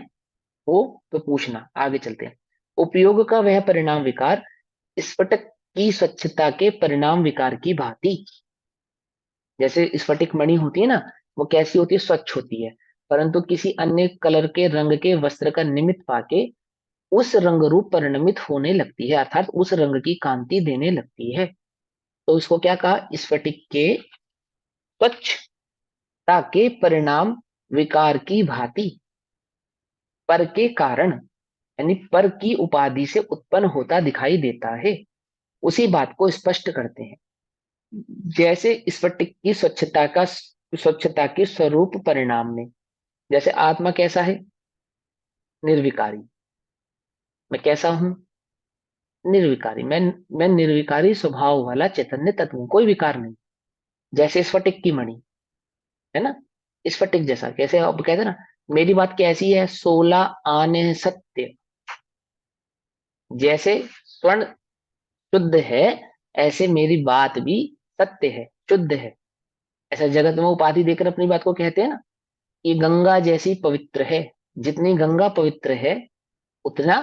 वो तो पूछना, आगे चलते हैं। उपयोग का वह परिणाम विकार स्फटिक की स्वच्छता के परिणाम विकार की भांति, जैसे स्फटिक मणि होती है ना, वो कैसी होती है, स्वच्छ होती है, परंतु किसी अन्य कलर के रंग के वस्त्र का निमित्त पाके उस रंग रूप परिणमित होने लगती है, अर्थात उस रंग की कांति देने लगती है। तो इसको क्या कहा, स्फटिक के स्वच्छता के परिणाम विकार की भांति पर के कारण, यानी पर की उपाधि से उत्पन्न होता दिखाई देता है, उसी बात को स्पष्ट करते हैं। जैसे स्फटिक की स्वच्छता के स्वरूप परिणाम में, जैसे आत्मा कैसा है, निर्विकारी। मैं कैसा हूं, निर्विकारी। मैं निर्विकारी स्वभाव वाला चैतन्य तत्व हूं, कोई विकार नहीं। जैसे स्फटिक की मणि है ना, स्फटिक जैसा, कैसे अब कहते हैं ना, मेरी बात कैसी है, 16 आने सत्य। जैसे स्वर्ण शुद्ध है, ऐसे मेरी बात भी सत्य है, शुद्ध है। ऐसा जगत में उपाधि देकर अपनी बात को कहते हैं ना, कि गंगा जैसी पवित्र है। जितनी गंगा पवित्र है, उतना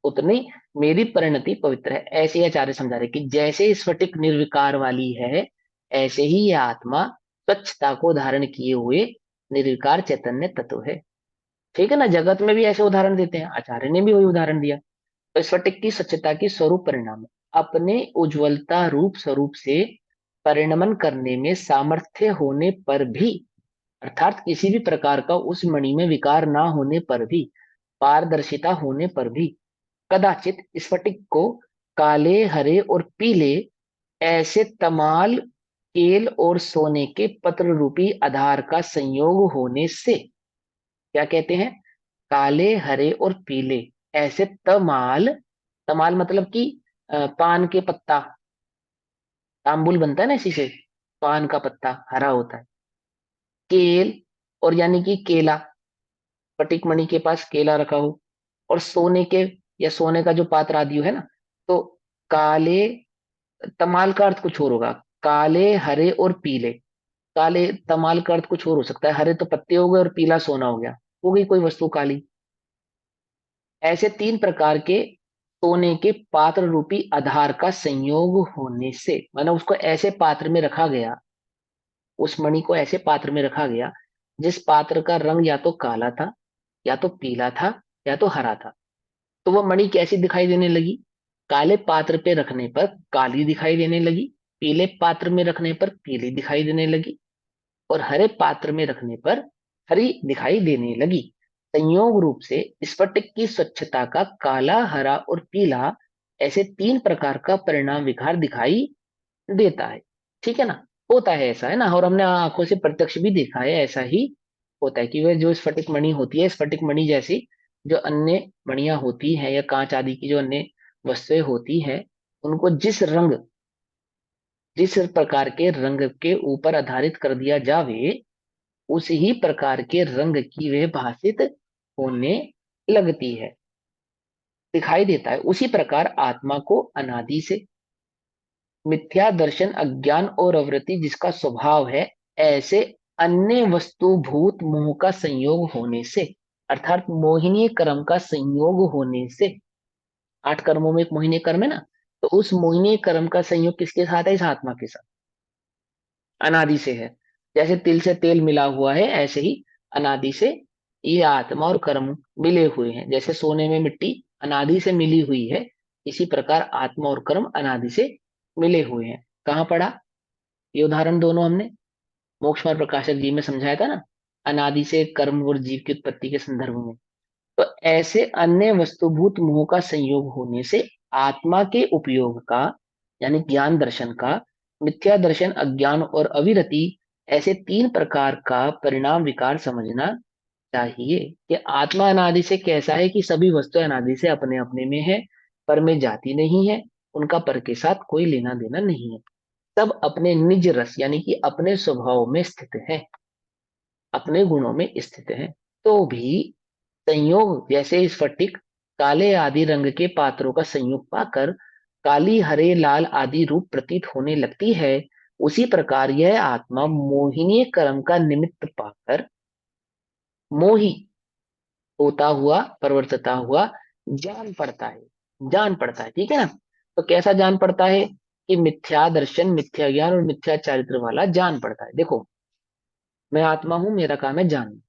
उतनी मेरी परिणति पवित्र है। ऐसे ही आचार्य समझा रहे कि जैसे स्फटिक निर्विकार वाली है, ऐसे ही यह आत्मा स्वच्छता को धारण किए हुए निर्विकार चैतन्य तत्व है। ठीक है ना, जगत में भी ऐसे उदाहरण देते हैं, आचार्य ने भी वही उदाहरण दिया। तो स्फटिक की स्वच्छता की स्वरूप परिणाम है, अपने उज्ज्वलता रूप स्वरूप से परिणमन करने में सामर्थ्य होने पर भी, अर्थात किसी भी प्रकार का उस मणि में विकार ना होने पर भी, पारदर्शिता होने पर भी, कदाचित स्फटिक को काले, हरे और पीले ऐसे तमाल, केल और सोने के पत्र रूपी आधार का संयोग होने से, क्या कहते हैं, काले, हरे और पीले ऐसे तमाल, तमाल मतलब कि पान के पत्ता, तांबुल बनता है ना इसी से, पान का पत्ता हरा होता है। केल, और यानी कि केला, स्फटिक मणि के पास केला रखा हो, और सोने के या सोने का जो पात्र आदि है ना, तो काले, तमाल का अर्थ कुछ और होगा, काले, हरे और पीले। काले तमाल का अर्थ कुछ और हो सकता है, हरे तो पत्ते हो गए और पीला सोना हो गया, हो गई कोई वस्तु काली। ऐसे 3 प्रकार के सोने के पात्र रूपी आधार का संयोग होने से, माना उसको ऐसे पात्र में रखा गया, उस मणि को ऐसे पात्र में रखा गया जिस पात्र का रंग या तो काला था, या तो पीला था, या तो हरा था। तो वह मणि कैसी दिखाई देने लगी, काले पात्र पे रखने पर काली दिखाई देने लगी, पीले पात्र में रखने पर पीली दिखाई देने लगी, और हरे पात्र में रखने पर हरी दिखाई देने लगी। संयोग रूप से स्फटिक की स्वच्छता का काला, हरा और पीला ऐसे 3 प्रकार का परिणाम विकार दिखाई देता है। ठीक है ना, होता है ऐसा, है ना, और हमने आंखों से प्रत्यक्ष भी देखा है, ऐसा ही होता है कि वह जो स्फटिक मणि होती है, स्फटिक मणि जैसी जो अन्य मणियां होती हैं, या कांच आदि की जो अन्य वस्तुएं होती हैं, उनको जिस प्रकार के रंग के ऊपर आधारित कर दिया जावे, उस ही प्रकार के रंग की वे भाषित होने लगती है, दिखाई देता है। उसी प्रकार आत्मा को अनादि से मिथ्या दर्शन, अज्ञान और अवृत्ति जिसका स्वभाव है, ऐसे अन्य वस्तुभूत मोह का संयोग होने से, अर्थात मोहिनी कर्म का संयोग होने से, 8 कर्मों में एक मोहिनी कर्म है ना, तो उस मोहिनी कर्म का संयोग किसके साथ है, इस आत्मा के साथ, अनादि से है। जैसे तिल से तेल मिला हुआ है, ऐसे ही अनादि से ये आत्मा और कर्म मिले हुए हैं। जैसे सोने में मिट्टी अनादि से मिली हुई है, इसी प्रकार आत्मा और कर्म अनादि से मिले हुए हैं। कहाँ पढ़ा ये उदाहरण, दोनों हमने मोक्ष मार्ग प्रकाशक जी में समझाया था ना, अनादि से कर्म और जीव की उत्पत्ति के संदर्भ में। तो ऐसे अन्य वस्तुभूत मोह का संयोग होने से आत्मा के उपयोग का, यानी ज्ञान दर्शन का, मिथ्या दर्शन, अज्ञान और अविरति, ऐसे 3 प्रकार का परिणाम विकार समझना चाहिए। कि आत्मा अनादि से कैसा है, कि सभी वस्तु अनादि से अपने अपने में है, पर में जाती नहीं है, उनका पर के साथ कोई लेना देना नहीं है, सब अपने निज रस यानी कि अपने स्वभाव में स्थित है, अपने गुणों में स्थित है। तो भी संयोग, जैसे स्फटिक काले आदि रंग के पात्रों का संयोग पाकर काली, हरे, लाल आदि रूप प्रतीत होने लगती है, उसी प्रकार यह आत्मा मोहिनी कर्म का निमित्त पाकर मोही होता हुआ, परिवर्तिता हुआ जान पड़ता है, जान पड़ता है। ठीक है ना, तो कैसा जान पड़ता है, कि मिथ्या दर्शन, मिथ्या ज्ञान और मिथ्या चारित्र वाला जान पड़ता है। देखो, मैं आत्मा हूं, मेरा काम है जानना,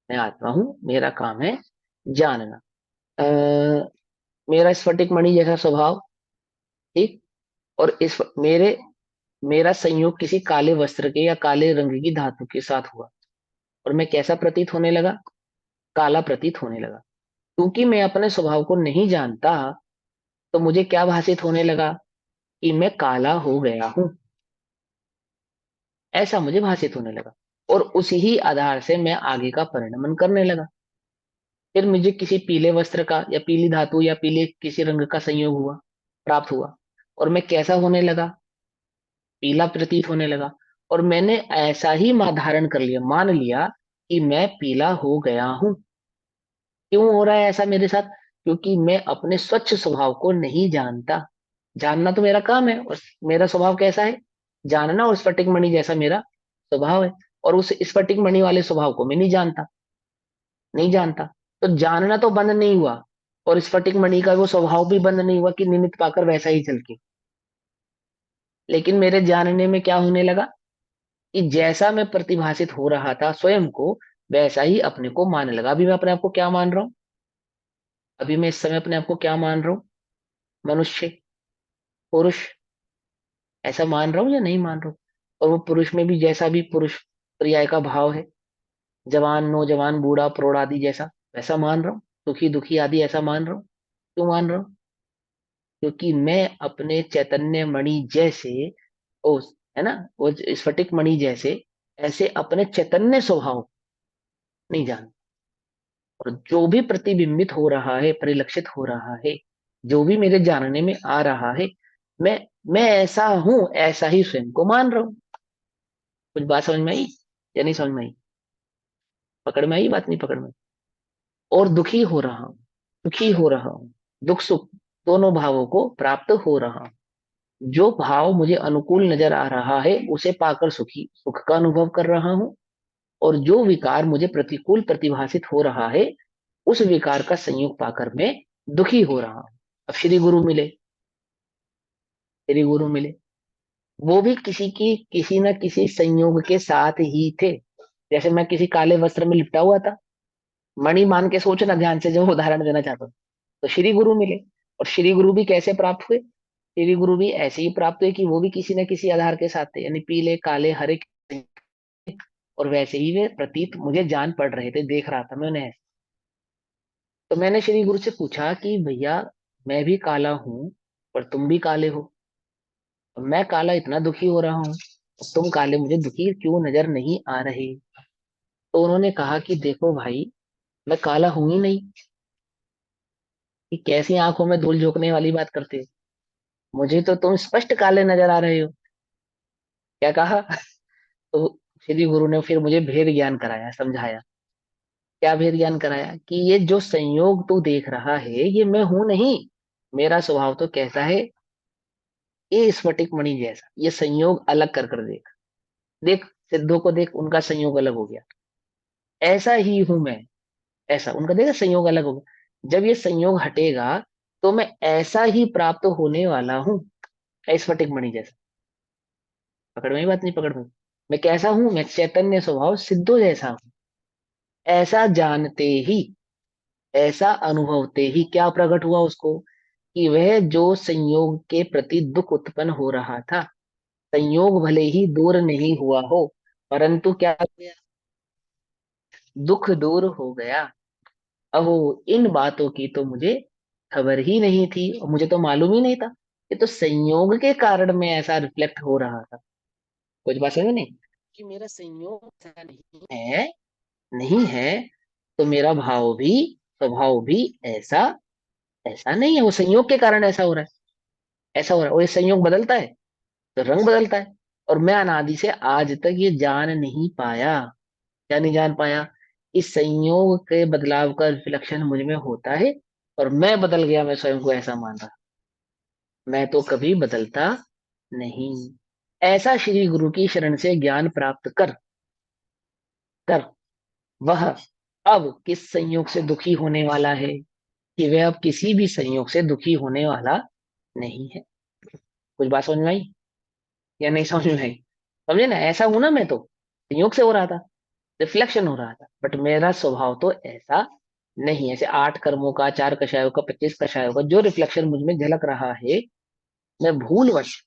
मैं आत्मा हूं, मेरा काम है जानना। मेरा स्फटिक मणि जैसा स्वभाव, ठीक, और इस मेरा संयोग किसी काले वस्त्र के या काले रंग की धातु के साथ हुआ और मैं कैसा प्रतीत होने लगा? काला प्रतीत होने लगा। क्योंकि मैं अपने स्वभाव को नहीं जानता तो मुझे क्या भाषित होने लगा कि मैं काला हो गया हूं, ऐसा मुझे भाषित होने लगा। और उसी ही आधार से मैं आगे का परिणमन करने लगा। फिर मुझे किसी पीले वस्त्र का या पीली धातु या पीले किसी रंग का संयोग हुआ, प्राप्त हुआ, और मैं कैसा होने लगा? पीला प्रतीत होने लगा। और मैंने ऐसा ही धारण कर लिया, मान लिया कि मैं पीला हो गया हूं। क्यों हो रहा है ऐसा मेरे साथ? क्योंकि मैं अपने स्वच्छ स्वभाव को नहीं जानता। जानना तो मेरा काम है, और मेरा स्वभाव कैसा है? जानना, और स्फटिक मणि जैसा मेरा स्वभाव है। और उस स्फटिक मणि वाले स्वभाव को मैं नहीं जानता, नहीं जानता। तो जानना तो बंद नहीं हुआ, और स्फटिक मणि का वो स्वभाव भी बंद नहीं हुआ कि निमित्त पाकर वैसा ही चल के। लेकिन मेरे जानने में क्या होने लगा कि जैसा मैं प्रतिभाषित हो रहा था स्वयं को, वैसा ही अपने को मानने लगा। अभी मैं अपने आप को क्या मान रहा हूं? अभी मैं इस समय अपने आप को क्या मान रहा हूं? मनुष्य, पुरुष, ऐसा मान रहा हूं या नहीं मान रहा हूं? और वो पुरुष में भी जैसा भी पुरुष पर्याय का भाव है, जवान, नौजवान, बूढ़ा, प्रौढ़ आदि जैसा, वैसा मान रहा हूं। सुखी, दुखी आदि ऐसा मान रहा हूं। क्यों मान रहा हूं? क्योंकि मैं अपने चैतन्य मणि जैसे, ओ, है ना, वो स्फटिक मणि जैसे, ऐसे अपने चैतन्य स्वभाव नहीं जानता। और जो भी प्रतिबिंबित हो रहा है, परिलक्षित हो रहा है, जो भी मेरे जानने में आ रहा है, मैं मैं ऐसा हूं, ऐसा ही स्वयं को मान रहा हूं। कुछ बात समझ में आई या नहीं समझ में आई? पकड़ में आई बात, नहीं पकड़ में? और दुखी हो रहा हूं, सुखी हो रहा हूं, दुख सुख दोनों भावों को प्राप्त हो रहा हूं। जो भाव मुझे अनुकूल नजर आ रहा है उसे पाकर सुखी, सुख का अनुभव कर रहा हूं। और जो विकार मुझे प्रतिकूल प्रतिभासित हो रहा है, उस विकार का संयोग पाकर मैं दुखी हो रहा हूं। अब श्री गुरु मिले, श्री गुरु मिले, वो भी किसी न किसी संयोग के साथ ही थे। जैसे मैं किसी काले वस्त्र में लिपटा हुआ था, मणि मान के सोचना ध्यान से, जो उदाहरण देना चाहता हूँ। तो श्री गुरु मिले, और श्री गुरु भी कैसे प्राप्त हुए? श्री गुरु भी ऐसे ही प्राप्त हुए कि वो भी किसी न किसी आधार के साथ थे, यानी पीले, काले, हरे, और वैसे ही वे प्रतीत मुझे जान पड़ रहे थे, देख रहा था मैं उन्हें। तो मैंने श्री गुरु से पूछा कि भैया, मैं भी काला हूं और तुम भी काले हो, और मैं काला इतना दुखी हो रहा हूँ, तुम काले मुझे दुखी क्यों नजर नहीं आ रहे? तो उन्होंने कहा कि देखो भाई, मैं काला हूं ही नहीं। कि कैसी आंखों में धूल झोंकने वाली बात करते हो? मुझे तो तुम स्पष्ट काले नजर आ रहे हो। क्या कहा? तो श्री गुरु ने फिर मुझे भेद ज्ञान कराया, समझाया। क्या भेद ज्ञान कराया? कि ये जो संयोग तू देख रहा है, ये मैं हूं नहीं। मेरा स्वभाव तो कैसा है? ये स्फटिक मणि जैसा। ये संयोग अलग कर कर देख, देख सिद्धों को देख, उनका संयोग अलग हो गया। ऐसा ही हूं मैं, ऐसा उनका देखा संयोग अलग हो गया। जब ये संयोग हटेगा तो मैं ऐसा ही प्राप्त होने वाला हूं, स्फटिक मणि जैसा। पकड़ में ही बात, नहीं पकड़ में? मैं कैसा हूं? मैं चैतन्य स्वभाव सिद्धो जैसा हूं। ऐसा जानते ही, ऐसा अनुभवते ही क्या प्रकट हुआ उसको? कि वह जो संयोग के प्रति दुख उत्पन्न हो रहा था, संयोग भले ही दूर नहीं हुआ हो, परंतु क्या हो गया? दुख दूर हो गया। अहो, इन बातों की तो मुझे खबर ही नहीं थी, और मुझे तो मालूम ही नहीं था। ये तो संयोग के कारण में ऐसा रिफ्लेक्ट हो रहा था। कुछ बात समझ में नहीं? कि मेरा संयोग ऐसा नहीं है, नहीं है, तो मेरा भाव भी, स्वभाव भी ऐसा ऐसा नहीं है। वो संयोग के कारण ऐसा हो रहा है, ऐसा हो रहा है। और ये संयोग बदलता है तो रंग बदलता है। और मैं अनादि से आज तक ये जान नहीं पाया। क्या नहीं जान पाया? इस संयोग के बदलाव का रिफ्लेक्शन मुझ में होता है, और मैं बदल गया, मैं स्वयं को ऐसा मान रहा। मैं तो कभी बदलता नहीं। ऐसा श्री गुरु की शरण से ज्ञान प्राप्त कर कर वह अब किस संयोग से दुखी होने वाला है? कि वह अब किसी भी संयोग से दुखी होने वाला नहीं है। कुछ बात समझ में आई या नहीं समझ में आई? समझे ना? ऐसा हूं ना मैं, तो संयोग से हो रहा था, रिफ्लेक्शन हो रहा था, बट मेरा स्वभाव तो ऐसा नहीं। ऐसे 8 कर्मों का, 4 कषायों का, 25 कषायों का जो रिफ्लेक्शन मुझ में झलक रहा है, मैं भूलवश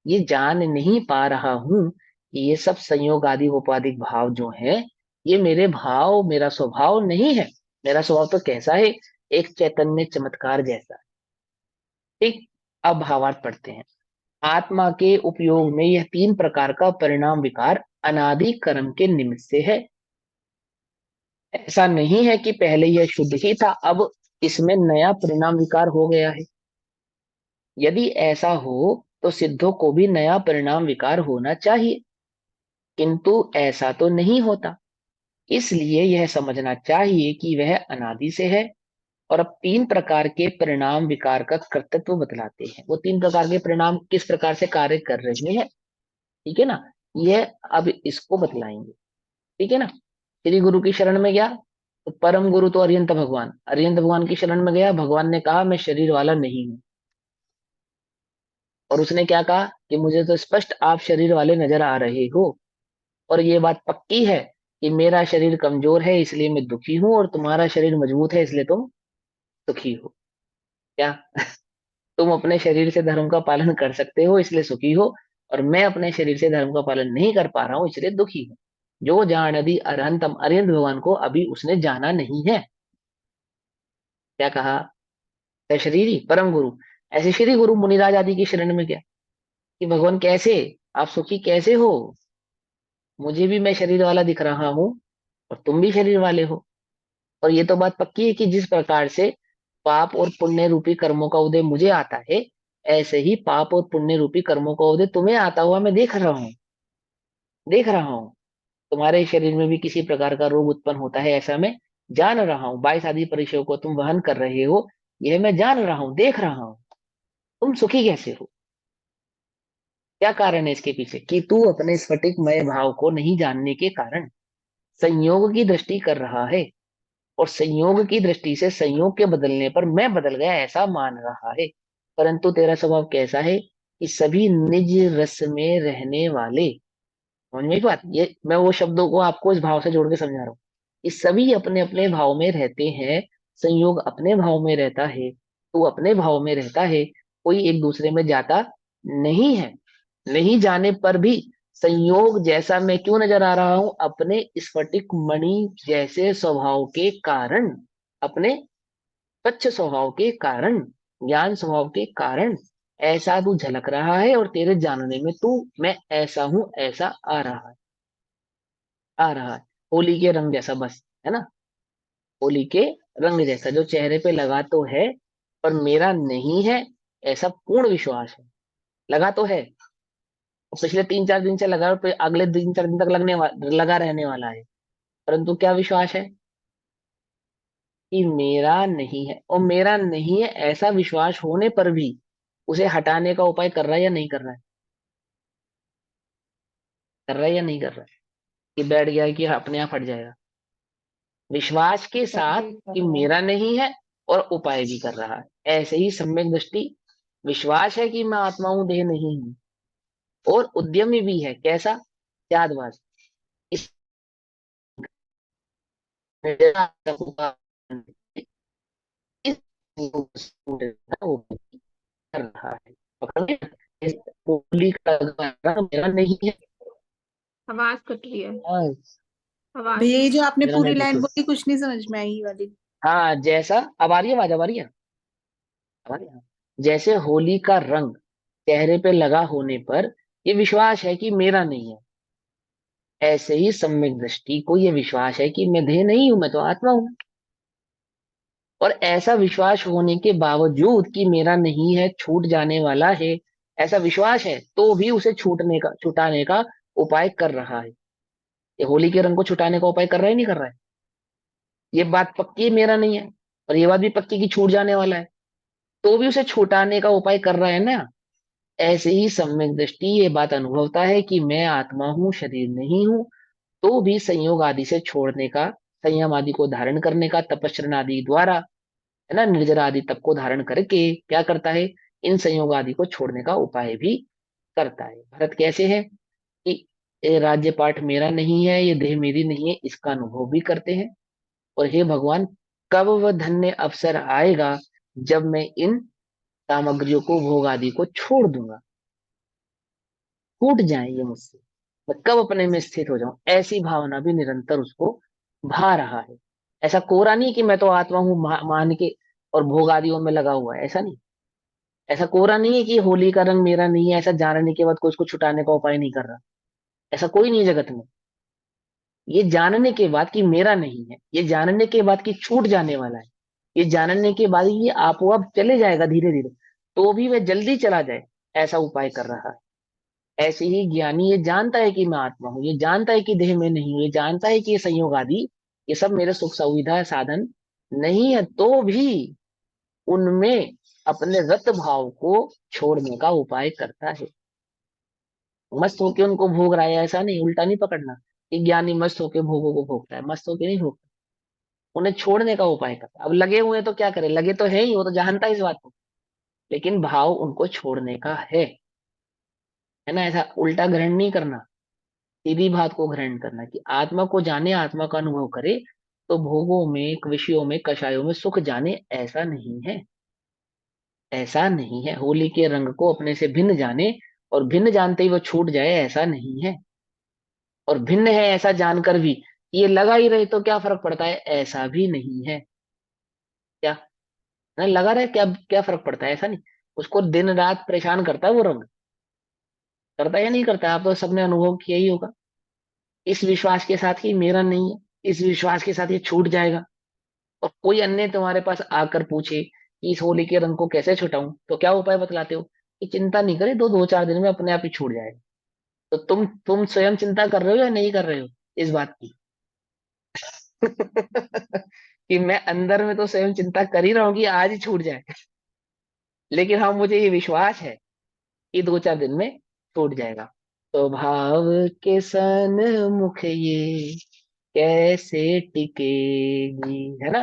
ये जान नहीं पा रहा हूं कि ये सब संयोग आदि उपाधिक भाव जो है ये मेरे भाव, मेरा स्वभाव नहीं है। मेरा स्वभाव तो कैसा है, एक चैतन्य चमत्कार जैसा। ठीक, अब भावार्थ पढ़ते हैं। आत्मा के उपयोग में यह 3 प्रकार का परिणाम विकार अनादि कर्म के निमित्त से है। ऐसा नहीं है कि पहले यह शुद्ध ही था, अब इसमें नया परिणाम विकार हो गया है। यदि ऐसा हो तो सिद्धों को भी नया परिणाम विकार होना चाहिए, किंतु ऐसा तो नहीं होता। इसलिए यह समझना चाहिए कि वह अनादि से है। और अब 3 प्रकार के परिणाम विकार का कर्तृत्व बतलाते हैं। वो 3 प्रकार के परिणाम किस प्रकार से कार्य कर रहे हैं, ठीक है ना, यह अब इसको बतलाएंगे। ठीक है ना। श्री गुरु की शरण में गया तो परम गुरु तो अरिहंत भगवान, अरिहंत भगवान की शरण में गया, भगवान ने कहा मैं शरीर वाला नहीं हूं। और उसने क्या कहा कि मुझे तो स्पष्ट आप शरीर वाले नजर आ रहे हो, और ये बात पक्की है कि मेरा शरीर कमजोर है इसलिए मैं दुखी हूं, और तुम्हारा शरीर मजबूत है इसलिए तुम सुखी हो। क्या तुम अपने शरीर से धर्म का पालन कर सकते हो इसलिए सुखी हो, और मैं अपने शरीर से धर्म का पालन नहीं कर पा रहा हूं इसलिए दुखी हूं। जो जान यदि अरहंतम, अरिहंत भगवान को अभी उसने जाना नहीं है। क्या कहा, शरीरी परम गुरु। ऐसे श्री गुरु मुनिराज आदि की शरण में गया कि भगवान कैसे, आप सुखी कैसे हो, मुझे भी मैं शरीर वाला दिख रहा हूं और तुम भी शरीर वाले हो। और ये तो बात पक्की है कि जिस प्रकार से पाप और पुण्य रूपी कर्मों का उदय मुझे आता है, ऐसे ही पाप और पुण्य रूपी कर्मों का उदय तुम्हें आता हुआ मैं देख रहा हूं। तुम्हारे शरीर में भी किसी प्रकार का रोग उत्पन्न होता है ऐसा मैं जान रहा हूँ। 22 आदि परिचयों को तुम वहन कर रहे हो, यह मैं जान रहा हूँ, देख रहा हूँ। तुम सुखी कैसे हो, क्या कारण है इसके पीछे, कि तू अपने स्फटिकमय भाव को नहीं जानने के कारण संयोग की दृष्टि कर रहा है, और संयोग की दृष्टि से संयोग के बदलने पर मैं बदल गया ऐसा मान रहा है। परंतु तेरा स्वभाव कैसा है कि सभी निज रस में रहने वाले, समझ में एक बात, ये मैं वो शब्दों को आपको इस भाव से जोड़ के समझा रहा हूँ कि सभी अपने अपने भाव में रहते हैं। संयोग अपने भाव में रहता है, तू अपने भाव में रहता है, कोई एक दूसरे में जाता नहीं है। नहीं जाने पर भी संयोग जैसा मैं क्यों नजर आ रहा हूं, अपने स्फटिक मणि जैसे स्वभाव के कारण, अपने स्वच्छ स्वभाव के कारण, ज्ञान स्वभाव के कारण ऐसा तू झलक रहा है, और तेरे जानने में तू मैं ऐसा हूं ऐसा आ रहा है। होली के रंग जैसा, बस, है ना, होली के रंग जैसा जो चेहरे पे लगा तो है पर मेरा नहीं है, ऐसा पूर्ण विश्वास है। लगा तो है, और पिछले 3-4 दिन से लगा, और फिर अगले 3-4 दिन तक लगा रहने वाला है, परंतु क्या विश्वास है कि मेरा नहीं है। और मेरा नहीं है ऐसा विश्वास होने पर भी उसे हटाने का उपाय कर रहा है या नहीं कर रहा है, कर रहा है या नहीं कर रहा है, कि बैठ गया है कि अपने आप हट जाएगा, विश्वास के साथ कि मेरा नहीं है, और उपाय भी कर रहा है। ऐसे ही सम्यक दृष्टि, विश्वास है कि मैं आत्मा हूं, देह नहीं हूं, और उद्यमी भी है, कैसा, त्यागवाद। इस इस वो कर रहा है, पकड़ लिया? इस गोली का द्वारा मेरा नहीं है। आवाज कट रही है, हाँ, आवाज भैया ये जो आपने मेरा पूरी नेटवर्क लाइन तो, बोली कुछ नहीं समझ में आई ये वाली। हाँ जैसा, अब आ रही है आवाज, अब आ रही है, अब आ रही है। जैसे होली का रंग चेहरे पे लगा होने पर ये विश्वास है कि मेरा नहीं है, ऐसे ही सम्यक दृष्टि को ये विश्वास है कि मैं देह नहीं हूं, मैं तो आत्मा हूं। और ऐसा विश्वास होने के बावजूद कि मेरा नहीं है, छूट जाने वाला है, ऐसा विश्वास है, तो भी उसे छुटाने का उपाय कर रहा है। ये होली के रंग को छुटाने का उपाय कर रहा है, नहीं कर रहा है, ये बात पक्की है मेरा नहीं है, और ये बात भी पक्की कि छूट जाने वाला है, तो भी उसे छुटाने का उपाय कर रहा है ना। ऐसे ही सम्यक दृष्टि ये बात अनुभवता है कि मैं आत्मा हूँ, शरीर नहीं हूँ, तो भी संयोग आदि से छोड़ने का, संयम आदि को धारण करने का, तपस्या आदि द्वारा, है ना, निर्जरा आदि तप को धारण करके क्या करता है, इन संयोग आदि को छोड़ने का उपाय भी करता है। भरत कैसे है कि ये राज्य पाठ मेरा नहीं है, ये देह मेरी नहीं है, इसका अनुभव भी करते हैं। और हे भगवान, कब वह धन्य अवसर आएगा जब मैं इन सामग्रियों को, भोग आदि को छोड़ दूंगा। छूट जाए ये मुझसे, मैं कब अपने में स्थित हो जाऊं, ऐसी भावना भी निरंतर उसको भा रहा है। ऐसा कोरा नहीं कि मैं तो आत्मा हूं मान के और भोग आदियों में लगा हुआ है, ऐसा नहीं। ऐसा कोरा नहीं है कि होली का रंग मेरा नहीं है, ऐसा जानने के बाद कोई उसको छुटाने का उपाय नहीं कर रहा। ऐसा कोई नहीं है जगत में। ये जानने के बाद कि मेरा नहीं है, ये जानने के बाद कि छूट जाने वाला है, ये जानने के बाद ये आप चले जाएगा धीरे धीरे, तो भी वह जल्दी चला जाए, ऐसा उपाय कर रहा है। ऐसे ही ज्ञानी ये जानता है कि मैं आत्मा हूं, ये जानता है कि देह में नहीं हूं, ये जानता है कि ये संयोग आदि ये सब मेरे सुख सुविधा साधन नहीं है, तो भी उनमें अपने रत भाव को छोड़ने का उपाय करता है। मस्त होके उनको भोग रहा है ऐसा नहीं, उल्टा नहीं पकड़ना कि ज्ञानी मस्त होके भोगों को भोगता है, मस्त होके नहीं भोगता, उन्हें छोड़ने का उपाय करता है। अब लगे हुए हैं तो क्या करे, लगे तो है ही, वो तो जानता है इस बात को, लेकिन भाव उनको छोड़ने का है ना। ऐसा उल्टा ग्रहण नहीं करना, सीधी बात को ग्रहण करना कि आत्मा को जाने, आत्मा का अनुभव करे, तो भोगों में, विषयों में, कषायों में सुख जाने, ऐसा नहीं है। ऐसा नहीं है, होली के रंग को अपने से भिन्न जाने और भिन्न जानते ही वो छूट जाए, ऐसा नहीं है। और भिन्न है ऐसा जानकर भी ये लगा ही रहे तो क्या फर्क पड़ता है, ऐसा भी नहीं है। क्या ना लगा रहे, क्या क्या फर्क पड़ता है, ऐसा नहीं। उसको दिन रात परेशान करता है वो रंग, करता है या नहीं करता है, आप तो सबने अनुभव किया ही होगा। इस विश्वास के साथ कि मेरा नहीं है, इस विश्वास के साथ ये छूट जाएगा, और कोई अन्य तुम्हारे पास आकर पूछे कि इस होली के रंग को कैसे छुटाऊं, तो क्या उपाय बतलाते हो कि चिंता नहीं करे, दो दो चार दिन में अपने आप ही छूट जाएगा। तो तुम स्वयं चिंता कर रहे हो या नहीं कर रहे हो इस बात की? कि मैं अंदर में तो स्वयं चिंता कर ही रहा हूँ कि आज ही छूट जाए, लेकिन हाँ मुझे ये विश्वास है कि दो चार दिन में छूट जाएगा। तो भाव के सन्मुख ये कैसे टिकेगी, है ना।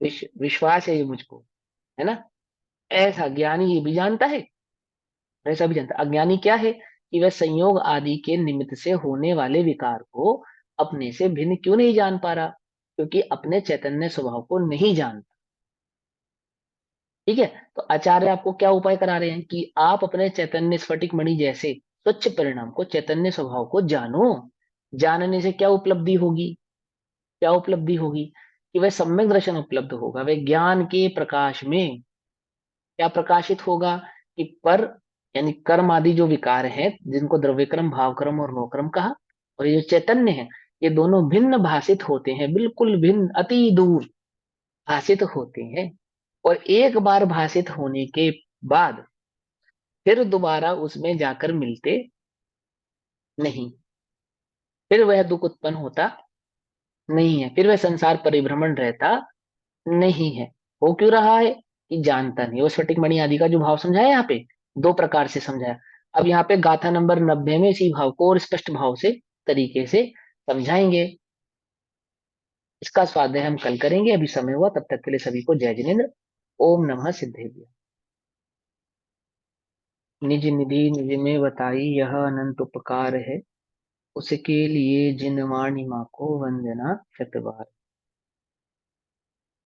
विश्वास है ये मुझको, है ना। ऐसा ज्ञानी ये भी जानता है, ऐसा भी जानता है। अज्ञानी क्या है कि वह संयोग आदि के निमित्त से होने वाले विकार को अपने से भिन्न क्यों नहीं जान पा रहा, क्योंकि अपने चैतन्य स्वभाव को नहीं जानता। ठीक है, तो आचार्य आपको क्या उपाय करा रहे हैं कि आप अपने चैतन्य स्फटिक मणि जैसे स्वच्छ परिणाम को, चैतन्य स्वभाव को जानो। जानने से क्या उपलब्धि होगी, क्या उपलब्धि होगी कि वह सम्यक दर्शन उपलब्ध होगा, वह ज्ञान के प्रकाश में क्या प्रकाशित होगा कि पर यानी कर्म आदि जो विकार हैं, जिनको द्रव्य क्रम, भाव क्रम और नौक्रम कहा, और ये जो चैतन्य है, ये दोनों भिन्न भाषित होते हैं, बिल्कुल भिन्न, अति दूर भाषित होते हैं। और एक बार भाषित होने के बाद फिर दोबारा उसमें जाकर मिलते नहीं, फिर वह दुख उत्पन्न होता नहीं है, फिर वह संसार परिभ्रमण रहता नहीं है। हो क्यों रहा है कि जानता नहीं। वो स्फटिक मणि आदि का जो भाव समझाया यहाँ पे, दो प्रकार से समझाया। अब यहाँ पे गाथा नंबर 90 में इसी भाव को और स्पष्ट भाव से तरीके से समझाएंगे। इसका स्वाध्याय हम कल करेंगे, अभी समय हुआ, तब तक के लिए सभी को जय जिनेन्द्र। ओम नमः सिद्धेभ्य। निज निधि निज में बताई यह अनंत उपकार है, उसके लिए जिन वाणी माँ को वंदना शत बार।